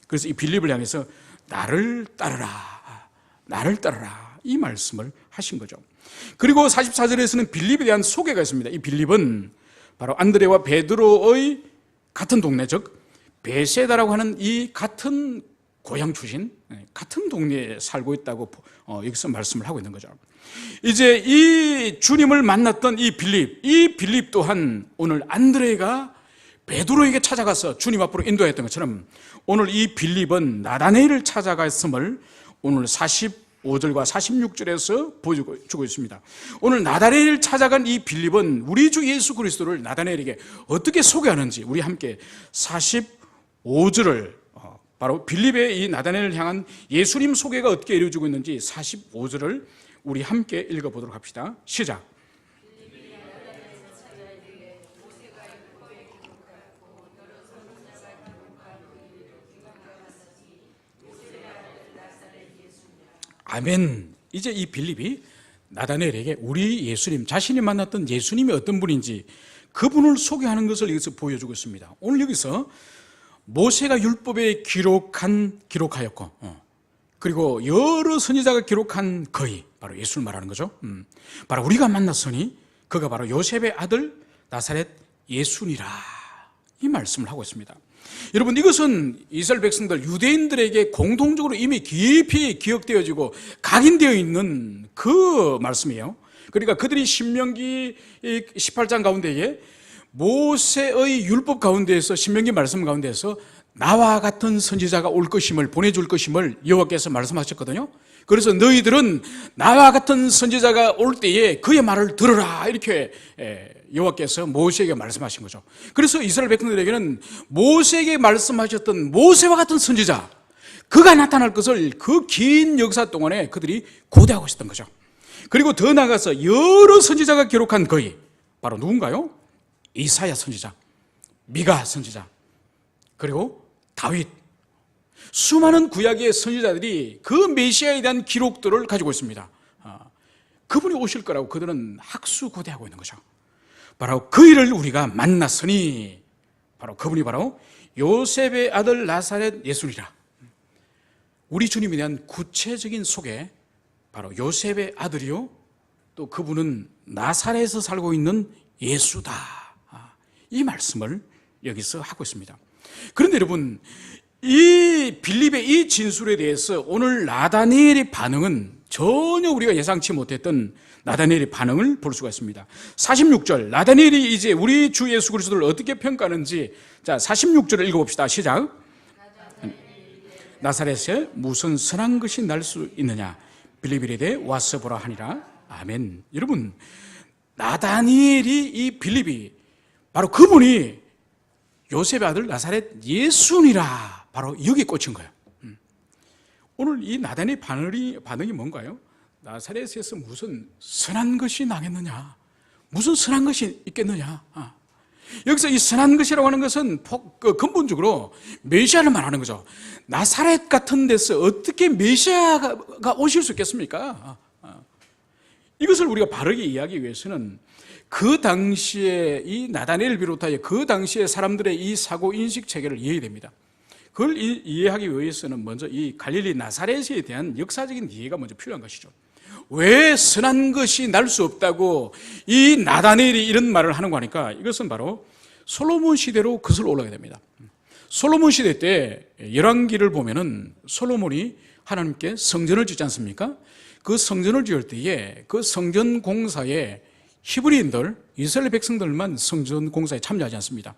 그래서 이 빌립을 향해서 나를 따르라 이 말씀을 하신 거죠. 그리고 44절에서는 빌립에 대한 소개가 있습니다. 이 빌립은 바로 안드레와 베드로의 같은 동네, 즉 베세다라고 하는 이 같은 고향 출신, 같은 동네에 살고 있다고 여기서 말씀을 하고 있는 거죠. 이제 이 주님을 만났던 이 빌립 또한 오늘 안드레가 베드로에게 찾아가서 주님 앞으로 인도했던 것처럼 오늘 이 빌립은 나다네엘을 찾아갔음을 오늘 45절과 46절에서 보여주고 있습니다. 오늘 나다네엘을 찾아간 이 빌립은 우리 주 예수 그리스도를 나다네엘에게 어떻게 소개하는지 우리 함께 45절을 바로 빌립의 이 나다네엘을 향한 예수님 소개가 어떻게 이루어지고 있는지 45절을 우리 함께 읽어보도록 합시다. 시작. 아멘. 이제 이 빌립이 나다네엘에게 우리 예수님, 자신이 만났던 예수님이 어떤 분인지 그분을 소개하는 것을 여기서 보여주고 있습니다. 오늘 여기서 모세가 율법에 기록하였고 그리고 여러 선지자가 기록한 거의 바로 예수를 말하는 거죠. 바로 우리가 만났으니 그가 바로 요셉의 아들 나사렛 예수니라, 이 말씀을 하고 있습니다. 여러분 이것은 이스라엘 백성들, 유대인들에게 공통적으로 이미 깊이 기억되어지고 각인되어 있는 그 말씀이에요. 그러니까 그들이 신명기 18장 가운데에 모세의 율법 가운데에서, 신명기 말씀 가운데에서 나와 같은 선지자가 올 것임을, 보내줄 것임을 여호와께서 말씀하셨거든요. 그래서 너희들은 나와 같은 선지자가 올 때에 그의 말을 들으라, 이렇게 여호와께서 모세에게 말씀하신 거죠. 그래서 이스라엘 백성들에게는 모세에게 말씀하셨던 모세와 같은 선지자, 그가 나타날 것을 그 긴 역사 동안에 그들이 고대하고 있었던 거죠. 그리고 더 나아가서 여러 선지자가 기록한 거의 바로 누군가요? 이사야 선지자, 미가 선지자, 그리고 다윗, 수많은 구약의 선지자들이 그 메시아에 대한 기록들을 가지고 있습니다. 그분이 오실 거라고 그들은 학수고대하고 있는 거죠. 바로 그 일을 우리가 만났으니 바로 그분이 바로 요셉의 아들 나사렛 예수니라. 우리 주님에 대한 구체적인 소개, 바로 요셉의 아들이요, 또 그분은 나사렛에서 살고 있는 예수다, 이 말씀을 여기서 하고 있습니다. 그런데 여러분, 이 빌립의 이 진술에 대해서 오늘 나다니엘의 반응은 전혀 우리가 예상치 못했던 나다니엘의 반응을 볼 수가 있습니다. 46절, 나다니엘이 이제 우리 주 예수 그리스도를 어떻게 평가하는지, 자 46절을 읽어봅시다. 시작. 나사렛에 무슨 선한 것이 날 수 있느냐, 빌립에 대해 와서 보라 하니라. 아멘. 여러분, 나다니엘이, 이 빌립이 바로 그분이 요셉의 아들 나사렛 예수니라, 바로 여기 꽂힌 거예요. 오늘 이 나다니엘 반응이 뭔가요? 나사렛에서 무슨 선한 것이 나겠느냐? 무슨 선한 것이 있겠느냐? 여기서 이 선한 것이라고 하는 것은 근본적으로 메시아를 말하는 거죠. 나사렛 같은 데서 어떻게 메시아가 오실 수 있겠습니까? 이것을 우리가 바르게 이해하기 위해서는 그 당시에 이 나다니엘을 비롯하여 그 당시에 사람들의 이 사고 인식 체계를 이해해야 됩니다. 그걸 이해하기 위해서는 먼저 이 갈릴리 나사렛에 대한 역사적인 이해가 먼저 필요한 것이죠. 왜 선한 것이 날 수 없다고 이 나다니엘이 이런 말을 하는 거 하니까 이것은 바로 솔로몬 시대로 거슬러 올라가게 됩니다. 솔로몬 시대 때 열왕기를 보면은 솔로몬이 하나님께 성전을 짓지 않습니까? 그 성전을 지을 때에 그 성전 공사에 히브리인들, 이스라엘 백성들만 성전 공사에 참여하지 않습니다.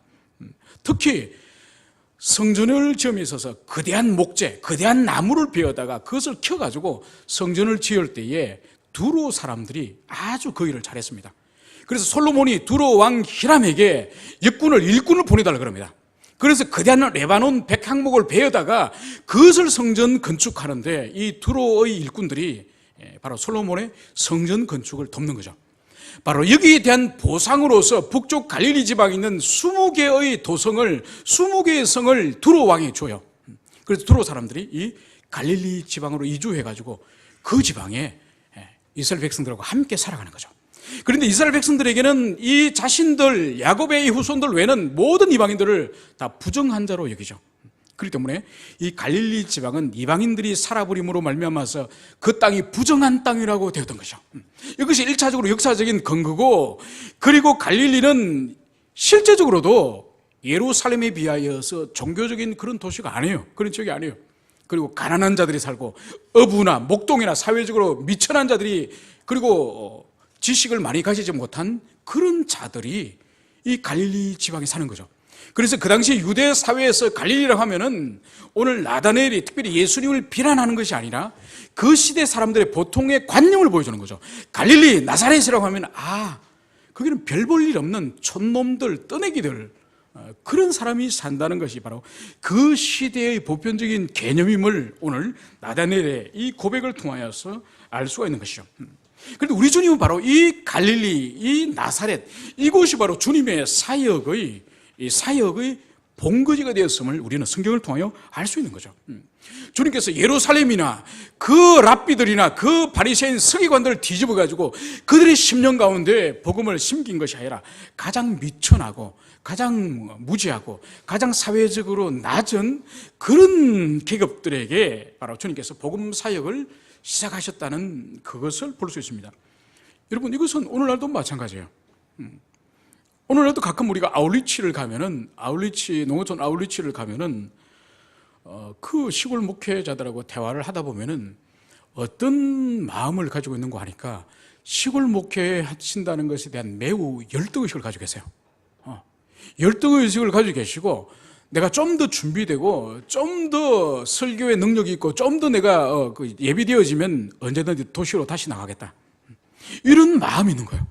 특히 성전을 지음에 있어서 거대한 목재, 거대한 나무를 베어다가 그것을 켜가지고 성전을 지을 때에 두로 사람들이 아주 그 일을 잘했습니다. 그래서 솔로몬이 두로 왕 히람에게 일꾼을 보내달라 그럽니다. 그래서 거대한 레바논 백향목을 베어다가 그것을 성전 건축하는데 이 두로의 일꾼들이 바로 솔로몬의 성전 건축을 돕는 거죠. 바로 여기에 대한 보상으로서 북쪽 갈릴리 지방에 있는 20개의 도성을, 20개의 성을 두로 왕이 줘요. 그래서 두로 사람들이 이 갈릴리 지방으로 이주해가지고 그 지방에 이스라엘 백성들하고 함께 살아가는 거죠. 그런데 이스라엘 백성들에게는 이 자신들, 야곱의 후손들 외에는 모든 이방인들을 다 부정한 자로 여기죠. 그렇기 때문에 이 갈릴리 지방은 이방인들이 살아버림으로 말미암아서 그 땅이 부정한 땅이라고 되었던 것이죠. 이것이 1차적으로 역사적인 근거고, 그리고 갈릴리는 실제적으로도 예루살렘에 비하여서 종교적인 그런 도시가 아니에요. 그런 지역이 아니에요. 그리고 가난한 자들이 살고 어부나 목동이나 사회적으로 미천한 자들이, 그리고 지식을 많이 가지지 못한 그런 자들이 이 갈릴리 지방에 사는 거죠. 그래서 그 당시 유대 사회에서 갈릴리라고 하면은 오늘 나다니엘이 특별히 예수님을 비난하는 것이 아니라 그 시대 사람들의 보통의 관념을 보여주는 거죠. 갈릴리, 나사렛이라고 하면 거기는 별 볼 일 없는 촌놈들, 떠내기들, 그런 사람이 산다는 것이 바로 그 시대의 보편적인 개념임을 오늘 나다니엘의 이 고백을 통하여서 알 수가 있는 것이죠. 그런데 우리 주님은 바로 이 갈릴리, 이 나사렛, 이곳이 바로 주님의 사역의 본거지가 되었음을 우리는 성경을 통하여 알 수 있는 거죠. 주님께서 예루살렘이나 그 랍비들이나 그 바리새인 서기관들을 뒤집어 가지고 그들의 심령 가운데 복음을 심긴 것이 아니라 가장 미천하고 가장 무지하고 가장 사회적으로 낮은 그런 계급들에게 바로 주님께서 복음 사역을 시작하셨다는 그것을 볼 수 있습니다. 여러분, 이것은 오늘날도 마찬가지예요. 오늘날도 가끔 우리가 아울리치를 가면은, 농어촌 아울리치를 가면은 그 시골 목회자들하고 대화를 하다 보면은 어떤 마음을 가지고 있는가 하니까 시골 목회 하신다는 것에 대한 매우 열등의식을 가지고 계세요. 열등의식을 가지고 계시고, 내가 좀 더 준비되고 좀 더 설교의 능력이 있고 좀 더 내가 예비되어지면 언제든지 도시로 다시 나가겠다, 이런 마음이 있는 거예요.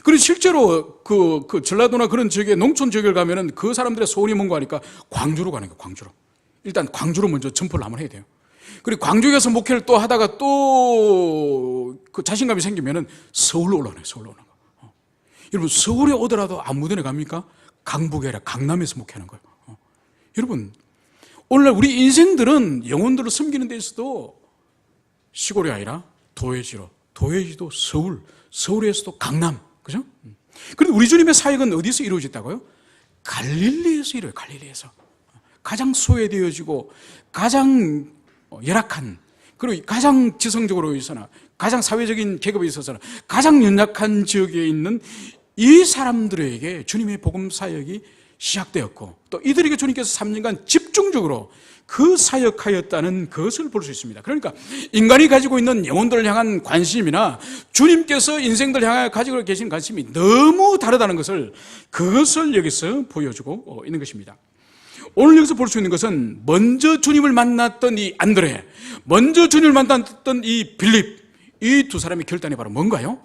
그리고 실제로 그 전라도나 그런 지역에, 농촌 지역을 가면은 그 사람들의 소원이 뭔가 하니까 광주로 가는 거예요. 광주로. 일단 광주로 먼저 점포를 한번 해야 돼요. 그리고 광주에 가서 목회를 또 하다가 또 그 자신감이 생기면은 서울로 올라가요. 서울로 올라가. 여러분, 서울에 오더라도 아무 데나 갑니까? 강북이 아니라 강남에서 목회하는 거예요. 여러분, 오늘날 우리 인생들은 영혼들을 섬기는 데 있어도 시골이 아니라 도회지도 서울, 서울에서도 강남, 그죠? 그런데 우리 주님의 사역은 어디서 이루어졌다고요? 갈릴리에서 이루어요. 갈릴리에서. 가장 소외되어지고 가장 열악한, 그리고 가장 지성적으로 있어나 가장 사회적인 계급에 있어서는 가장 연약한 지역에 있는 이 사람들에게 주님의 복음 사역이 시작되었고, 또 이들에게 주님께서 3년간 집중적으로 그 사역하였다는 것을 볼 수 있습니다. 그러니까 인간이 가지고 있는 영혼들을 향한 관심이나 주님께서 인생들 향해 가지고 계신 관심이 너무 다르다는 것을, 그것을 여기서 보여주고 있는 것입니다. 오늘 여기서 볼 수 있는 것은 먼저 주님을 만났던 이 안드레, 먼저 주님을 만났던 이 빌립, 이 두 사람의 결단이 바로 뭔가요?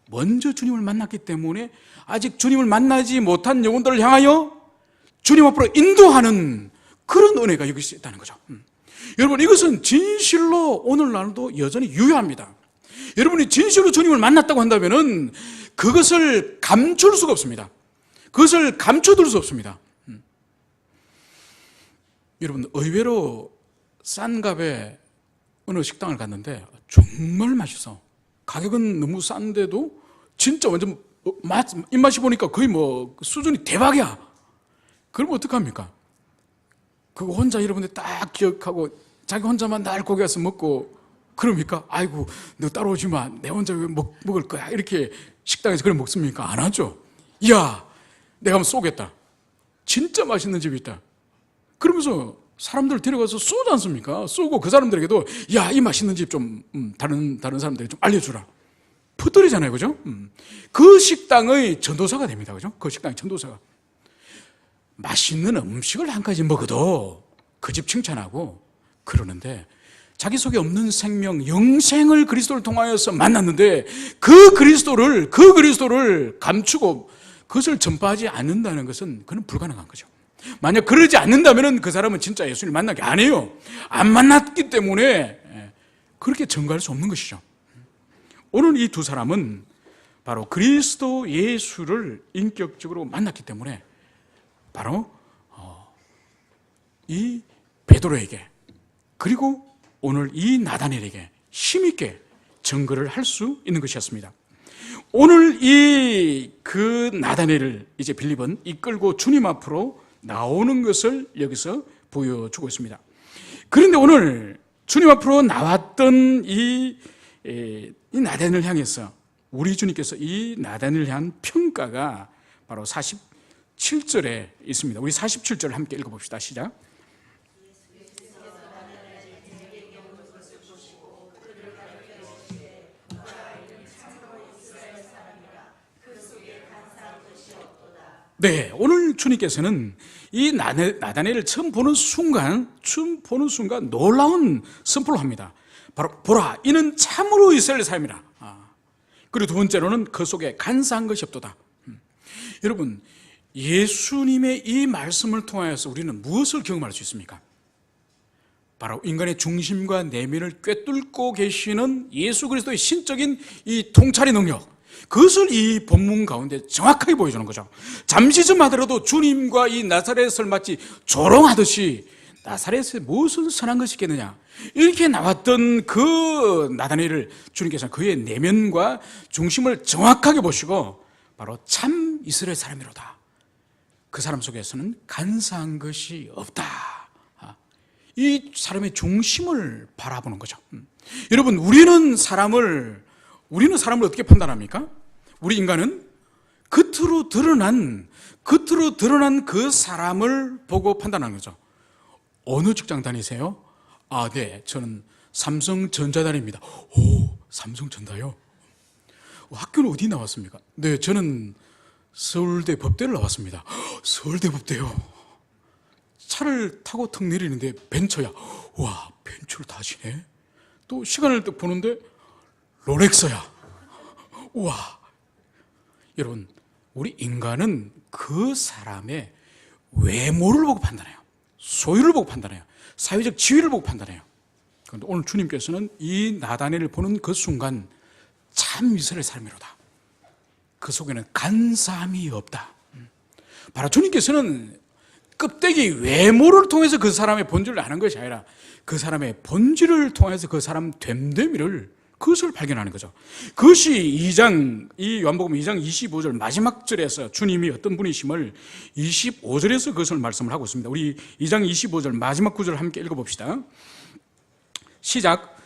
먼저 주님을 만났기 때문에 아직 주님을 만나지 못한 영혼들을 향하여 주님 앞으로 인도하는 그런 은혜가 여기 있다는 거죠. 여러분, 이것은 진실로 오늘날도 여전히 유효합니다. 여러분이 진실로 주님을 만났다고 한다면은 그것을 감출 수가 없습니다. 그것을 감춰둘 수 없습니다. 여러분, 의외로 싼 값에 어느 식당을 갔는데 정말 맛있어. 가격은 너무 싼데도 진짜 완전 입맛이 보니까 거의 뭐 수준이 대박이야. 그러면 어떡합니까? 그거 혼자 여러분들 딱 기억하고 자기 혼자만 날 고기 가서 먹고 그럽니까? 아이고, 너 따라오지 마. 내 혼자 왜 먹을 거야. 이렇게 식당에서 그래 먹습니까? 안 하죠. 이야, 내가 한번 쏘겠다. 진짜 맛있는 집이 있다. 그러면서 사람들 데려가서 쏘지 않습니까? 쏘고 그 사람들에게도 야, 이 맛있는 집 좀 다른 사람들에게 좀 알려주라. 퍼뜨리잖아요, 그죠? 그 식당의 전도사가 됩니다, 그죠? 그 식당의 전도사가. 맛있는 음식을 한 가지 먹어도 그 집 칭찬하고 그러는데 자기 속에 없는 생명, 영생을 그리스도를 통하여서 만났는데 그 그리스도를 감추고 그것을 전파하지 않는다는 것은 그건 불가능한 거죠. 만약 그러지 않는다면 그 사람은 진짜 예수님을 만나게 안 해요. 안 만났기 때문에 그렇게 증거할 수 없는 것이죠. 오늘 이 두 사람은 바로 그리스도 예수를 인격적으로 만났기 때문에 바로 이 베드로에게 그리고 오늘 이 나다넬에게 힘있게 증거를 할 수 있는 것이었습니다. 오늘 그 나다넬을 이제 빌립은 이끌고 주님 앞으로 나오는 것을 여기서 보여주고 있습니다. 그런데 오늘 주님 앞으로 나왔던 이 나다넬을 향해서 우리 주님께서 이 나다넬을 향한 평가가 바로 47절에 있습니다. 우리 47절을 함께 읽어봅시다. 시작. 네, 오늘 주님께서는 이 나다넬을 처음 보는 순간 놀라운 선포를 합니다. 바로 보라, 이는 참으로 이스라엘 사람이라. 그리고 두 번째로는 그 속에 간사한 것이 없도다. 여러분, 예수님의 이 말씀을 통하여서 우리는 무엇을 경험할 수 있습니까? 바로 인간의 중심과 내면을 꿰뚫고 계시는 예수 그리스도의 신적인 이 통찰의 능력, 그것을 이 본문 가운데 정확하게 보여주는 거죠. 잠시 전 하더라도 주님과 이 나사렛을 마치 조롱하듯이 나사렛에 무엇을 선한 것이 있겠느냐 이렇게 나왔던 그 나다넬을 주님께서 그의 내면과 중심을 정확하게 보시고 바로 참 이스라엘 사람이로다. 그 사람 속에서는 간사한 것이 없다. 이 사람의 중심을 바라보는 거죠. 여러분, 우리는 사람을 어떻게 판단합니까? 우리 인간은 겉으로 드러난 그 사람을 보고 판단하는 거죠. 어느 직장 다니세요? 아, 네, 저는 삼성전자 다닙니다. 오, 삼성전자요? 학교는 어디 나왔습니까? 네, 저는 서울대 법대를 나왔습니다. 서울대 법대요? 차를 타고 턱 내리는데 벤처야. 와, 벤처를 타시네? 또 시간을 딱 보는데 롤렉스야. 우와. 여러분, 우리 인간은 그 사람의 외모를 보고 판단해요. 소유를 보고 판단해요. 사회적 지위를 보고 판단해요. 그런데 오늘 주님께서는 이 나다넬을 보는 그 순간 참 이스라엘 사람이로다. 그 속에는 간사함이 없다. 바로 주님께서는 껍데기 외모를 통해서 그 사람의 본질을 아는 것이 아니라 그 사람의 본질을 통해서 그 사람 됨됨이를 그것을 발견하는 거죠. 그것이 이 요한복음 2장 25절 마지막 절에서 주님이 어떤 분이심을 25절에서 그것을 말씀을 하고 있습니다. 우리 2장 25절 마지막 구절을 함께 읽어봅시다. 시작.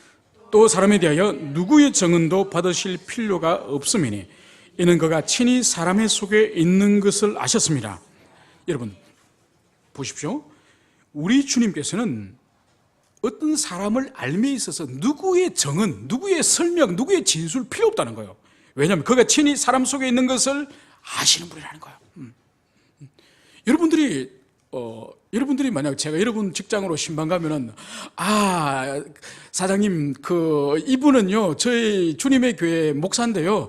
또 사람에 대하여 누구의 증언도 받으실 필요가 없음이니 이는 그가 친히 사람의 속에 있는 것을 아셨습니다. 여러분 보십시오. 우리 주님께서는 어떤 사람을 알미에 있어서 누구의 증언, 누구의 설명, 누구의 진술 필요 없다는 거예요. 왜냐하면 그가 친히 사람 속에 있는 것을 아시는 분이라는 거예요. 여러분들이 여러분들이 만약 제가 여러분 직장으로 신방 가면은, 사장님, 이분은요, 저희 주님의 교회 목사인데요,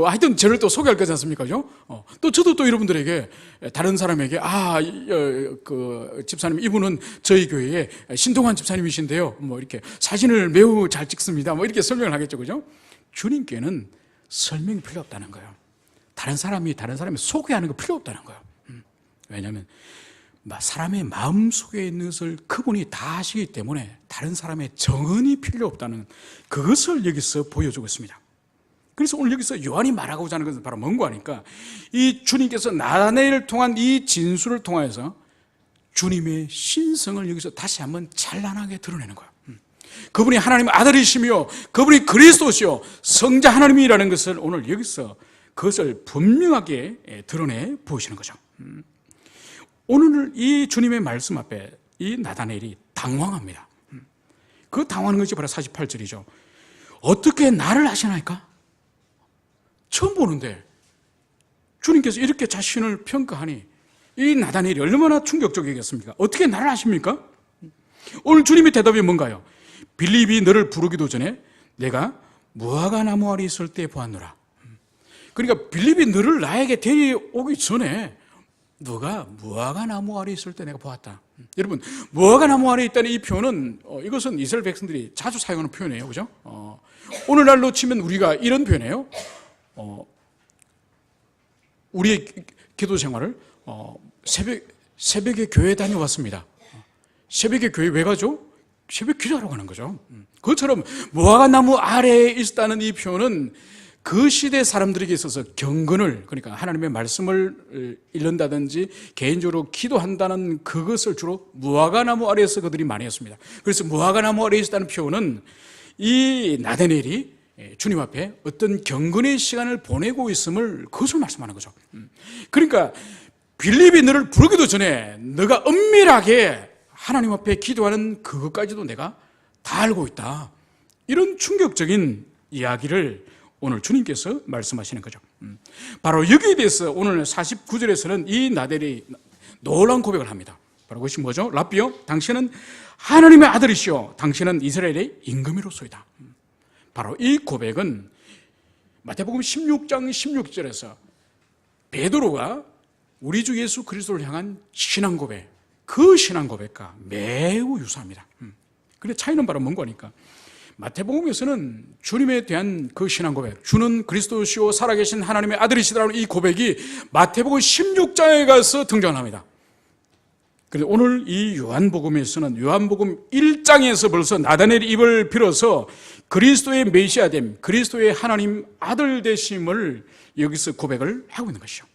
하여튼 저를 또 소개할 거지 않습니까? 또 저도 또 여러분들에게, 다른 사람에게, 집사님, 이분은 저희 교회에 신동환 집사님이신데요, 이렇게 사진을 매우 잘 찍습니다. 이렇게 설명을 하겠죠, 그죠? 주님께는 설명이 필요 없다는 거예요. 다른 사람이 소개하는 거 필요 없다는 거예요. 왜냐하면 사람의 마음속에 있는 것을 그분이 다 아시기 때문에 다른 사람의 정언이 필요 없다는 그것을 여기서 보여주고 있습니다. 그래서 오늘 여기서 요한이 말하고자 하는 것은 바로 뭔가 하니까, 이 주님께서 나다나엘을 통한 이 진술을 통해서 주님의 신성을 여기서 다시 한번 찬란하게 드러내는 거예요. 그분이 하나님의 아들이시며 그분이 그리스도시요 성자 하나님이라는 것을 오늘 여기서 그것을 분명하게 드러내 보이시는 거죠. 오늘 이 주님의 말씀 앞에 이 나다나엘이 당황합니다. 그 당황하는 것이 바로 48절이죠. 어떻게 나를 아시나이까? 처음 보는데 주님께서 이렇게 자신을 평가하니 이 나다나엘이 얼마나 충격적이겠습니까? 어떻게 나를 아십니까? 오늘 주님의 대답이 뭔가요? 빌립이 너를 부르기도 전에 내가 무화과 나무 아래 있을 때 보았노라. 그러니까 빌립이 너를 나에게 데려오기 전에 너가 무화과 나무 아래 있을 때 내가 보았다. 여러분, 무화과 나무 아래 있다는 이 표현은 이것은 이스라엘 백성들이 자주 사용하는 표현이에요. 그죠? 오늘날로 치면 우리가 이런 표현이에요. 우리의 기도 생활을 새벽에 교회 다녀왔습니다. 새벽에 교회 왜 가죠? 새벽 기도하러 가는 거죠. 그것처럼 무화과 나무 아래에 있었다는 이 표현은 그 시대 사람들에게 있어서 경건을, 그러니까 하나님의 말씀을 읽는다든지 개인적으로 기도한다는 그것을 주로 무화과 나무 아래에서 그들이 많이 했습니다. 그래서 무화과 나무 아래에 있었다는 표현은 이 나다나엘이 주님 앞에 어떤 경건의 시간을 보내고 있음을 그것을 말씀하는 거죠. 그러니까 빌립이 너를 부르기도 전에 너가 은밀하게 하나님 앞에 기도하는 그것까지도 내가 다 알고 있다. 이런 충격적인 이야기를 오늘 주님께서 말씀하시는 거죠. 바로 여기에 대해서 오늘 49절에서는 이 나다나엘이 놀라운 고백을 합니다. 바로 그것이 뭐죠? 랍비요, 당신은 하나님의 아들이시오, 당신은 이스라엘의 임금이로소이다. 바로 이 고백은 마태복음 16장 16절에서 베드로가 우리 주 예수 그리스도를 향한 신앙 고백, 그 신앙 고백과 매우 유사합니다. 근데 차이는 바로 뭔가 하니까, 마태복음에서는 주님에 대한 그 신앙 고백, 주는 그리스도시요 살아계신 하나님의 아들이시다라는 이 고백이 마태복음 16장에 가서 등장합니다. 그런데 오늘 이 요한복음에서는 요한복음 1장에서 벌써 나다나엘이 입을 빌어서 그리스도의 메시아됨, 그리스도의 하나님 아들 되심을 여기서 고백을 하고 있는 것이죠.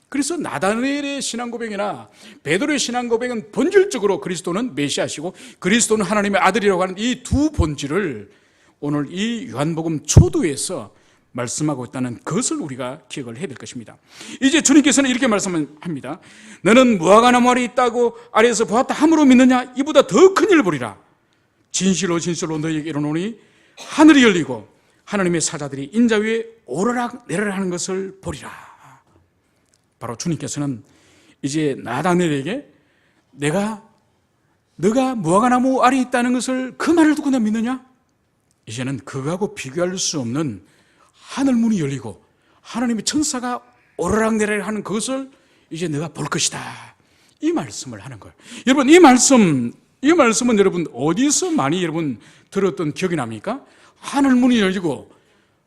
그래서 나다나엘의 신앙 고백이나 베드로의 신앙 고백은 본질적으로 그리스도는 메시아시고 그리스도는 하나님의 아들이라고 하는 이 두 본질을 오늘 이 요한복음 초두에서 말씀하고 있다는 것을 우리가 기억을 해야 될 것입니다. 이제 주님께서는 이렇게 말씀합니다. 너는 무화과 나무 아래 있다고 아래에서 보았다 함으로 믿느냐? 이보다 더 큰 일을 보리라. 진실로 진실로 너희에게 이르노니 하늘이 열리고 하나님의 사자들이 인자 위에 오르락 내리락 하는 것을 보리라. 바로 주님께서는 이제 나다나엘에게 너가 무화과 나무 아래에 있다는 것을 그 말을 듣고 나 믿느냐? 이제는 그거하고 비교할 수 없는 하늘 문이 열리고 하나님의 천사가 오르락내리락 하는 그것을 이제 너가 볼 것이다. 이 말씀을 하는 거예요. 여러분, 이 말씀은 여러분 어디서 많이 여러분 들었던 기억이 납니까? 하늘 문이 열리고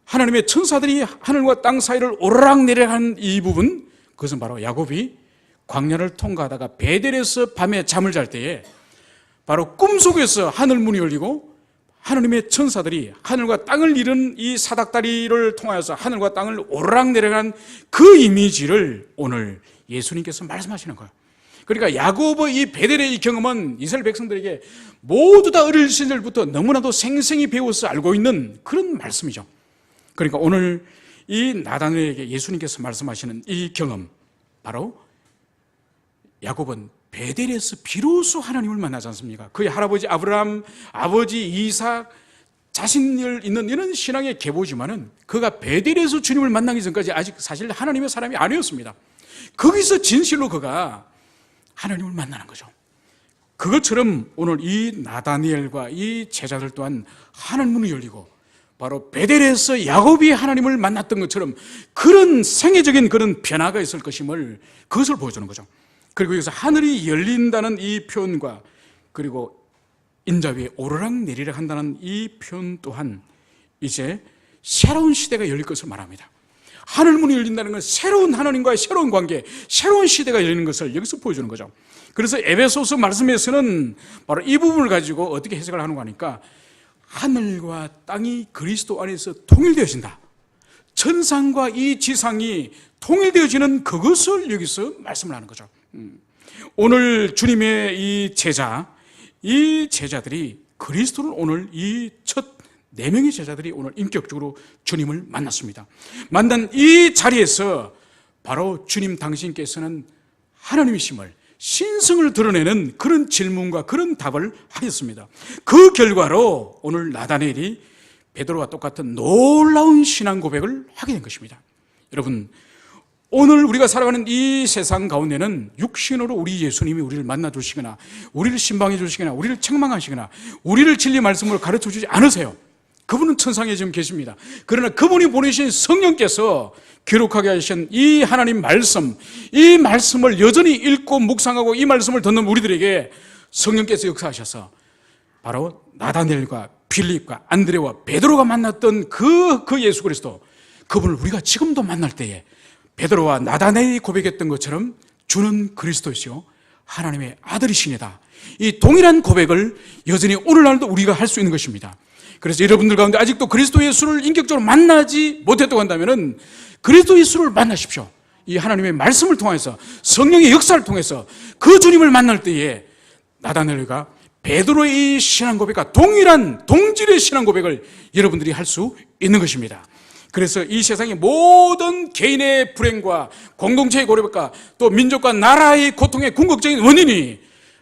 하나님의 천사들이 하늘과 땅 사이를 오르락내리락 하는 이 부분, 그것은 바로 야곱이 광야를 통과하다가 베델에서 밤에 잠을 잘 때에 바로 꿈속에서 하늘 문이 열리고 하나님의 천사들이 하늘과 땅을 이룬 이 사닥다리를 통하여서 하늘과 땅을 오르락내리락한 그 이미지를 오늘 예수님께서 말씀하시는 거예요. 그러니까 야곱의 이 베델의 이 경험은 이스라엘 백성들에게 모두 다 어릴 시절부터 너무나도 생생히 배워서 알고 있는 그런 말씀이죠. 그러니까 오늘 이 나다나엘에게 예수님께서 말씀하시는 이 경험, 바로 야곱은 베델에서 비로소 하나님을 만나지 않습니까? 그의 할아버지 아브라함, 아버지 이삭, 자신을 있는 이런 신앙의 계보지만은 그가 베델에서 주님을 만나기 전까지 아직 사실 하나님의 사람이 아니었습니다. 거기서 진실로 그가 하나님을 만나는 거죠. 그것처럼 오늘 이 나다니엘과 이 제자들 또한 하늘 문이 열리고 바로 베델에서 야곱이 하나님을 만났던 것처럼 그런 생애적인 그런 변화가 있을 것임을 그것을 보여주는 거죠. 그리고 여기서 하늘이 열린다는 이 표현과 그리고 인자 위에 오르락 내리락 한다는 이 표현 또한 이제 새로운 시대가 열릴 것을 말합니다. 하늘문이 열린다는 건 새로운 하나님과의 새로운 관계, 새로운 시대가 열리는 것을 여기서 보여주는 거죠. 그래서 에베소서 말씀에서는 바로 이 부분을 가지고 어떻게 해석을 하는 거니까 하늘과 땅이 그리스도 안에서 통일되어진다. 천상과 이 지상이 통일되어지는 그것을 여기서 말씀을 하는 거죠. 오늘 주님의 이 제자들이 그리스도를 오늘 이 첫 4명의 제자들이 오늘 인격적으로 주님을 만났습니다. 만난 이 자리에서 바로 주님 당신께서는 하나님이심을 신성을 드러내는 그런 질문과 그런 답을 하셨습니다. 그 결과로 오늘 나다니엘이 베드로와 똑같은 놀라운 신앙 고백을 하게 된 것입니다. 여러분, 오늘 우리가 살아가는 이 세상 가운데는 육신으로 우리 예수님이 우리를 만나 주시거나 우리를 신방해 주시거나 우리를 책망하시거나 우리를 진리 말씀으로 가르쳐 주지 않으세요. 그분은 천상에 지금 계십니다. 그러나 그분이 보내신 성령께서 기록하게 하신 이 하나님 말씀, 이 말씀을 여전히 읽고 묵상하고 이 말씀을 듣는 우리들에게 성령께서 역사하셔서 바로 나다니엘과 빌립과 안드레와 베드로가 만났던 그 예수 그리스도, 그분을 우리가 지금도 만날 때에 베드로와 나다니엘이 고백했던 것처럼 주는 그리스도이시오 하나님의 아들이시니다. 이 동일한 고백을 여전히 오늘날도 우리가 할 수 있는 것입니다. 그래서 여러분들 가운데 아직도 그리스도 예수를 인격적으로 만나지 못했다고 한다면 그리스도 예수를 만나십시오. 이 하나님의 말씀을 통해서 성령의 역사를 통해서 그 주님을 만날 때에 나다니엘과 베드로의 이 신앙 고백과 동질의 신앙 고백을 여러분들이 할 수 있는 것입니다. 그래서 이 세상의 모든 개인의 불행과 공동체의 고백과 또 민족과 나라의 고통의 궁극적인 원인이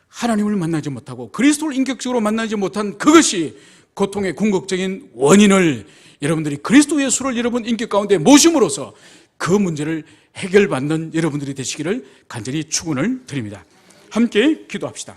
하나님을 만나지 못하고 그리스도를 인격적으로 만나지 못한 그것이 고통의 궁극적인 원인을 여러분들이 그리스도 예수를 여러분 인격 가운데 모심으로써 그 문제를 해결받는 여러분들이 되시기를 간절히 축원을 드립니다. 함께 기도합시다.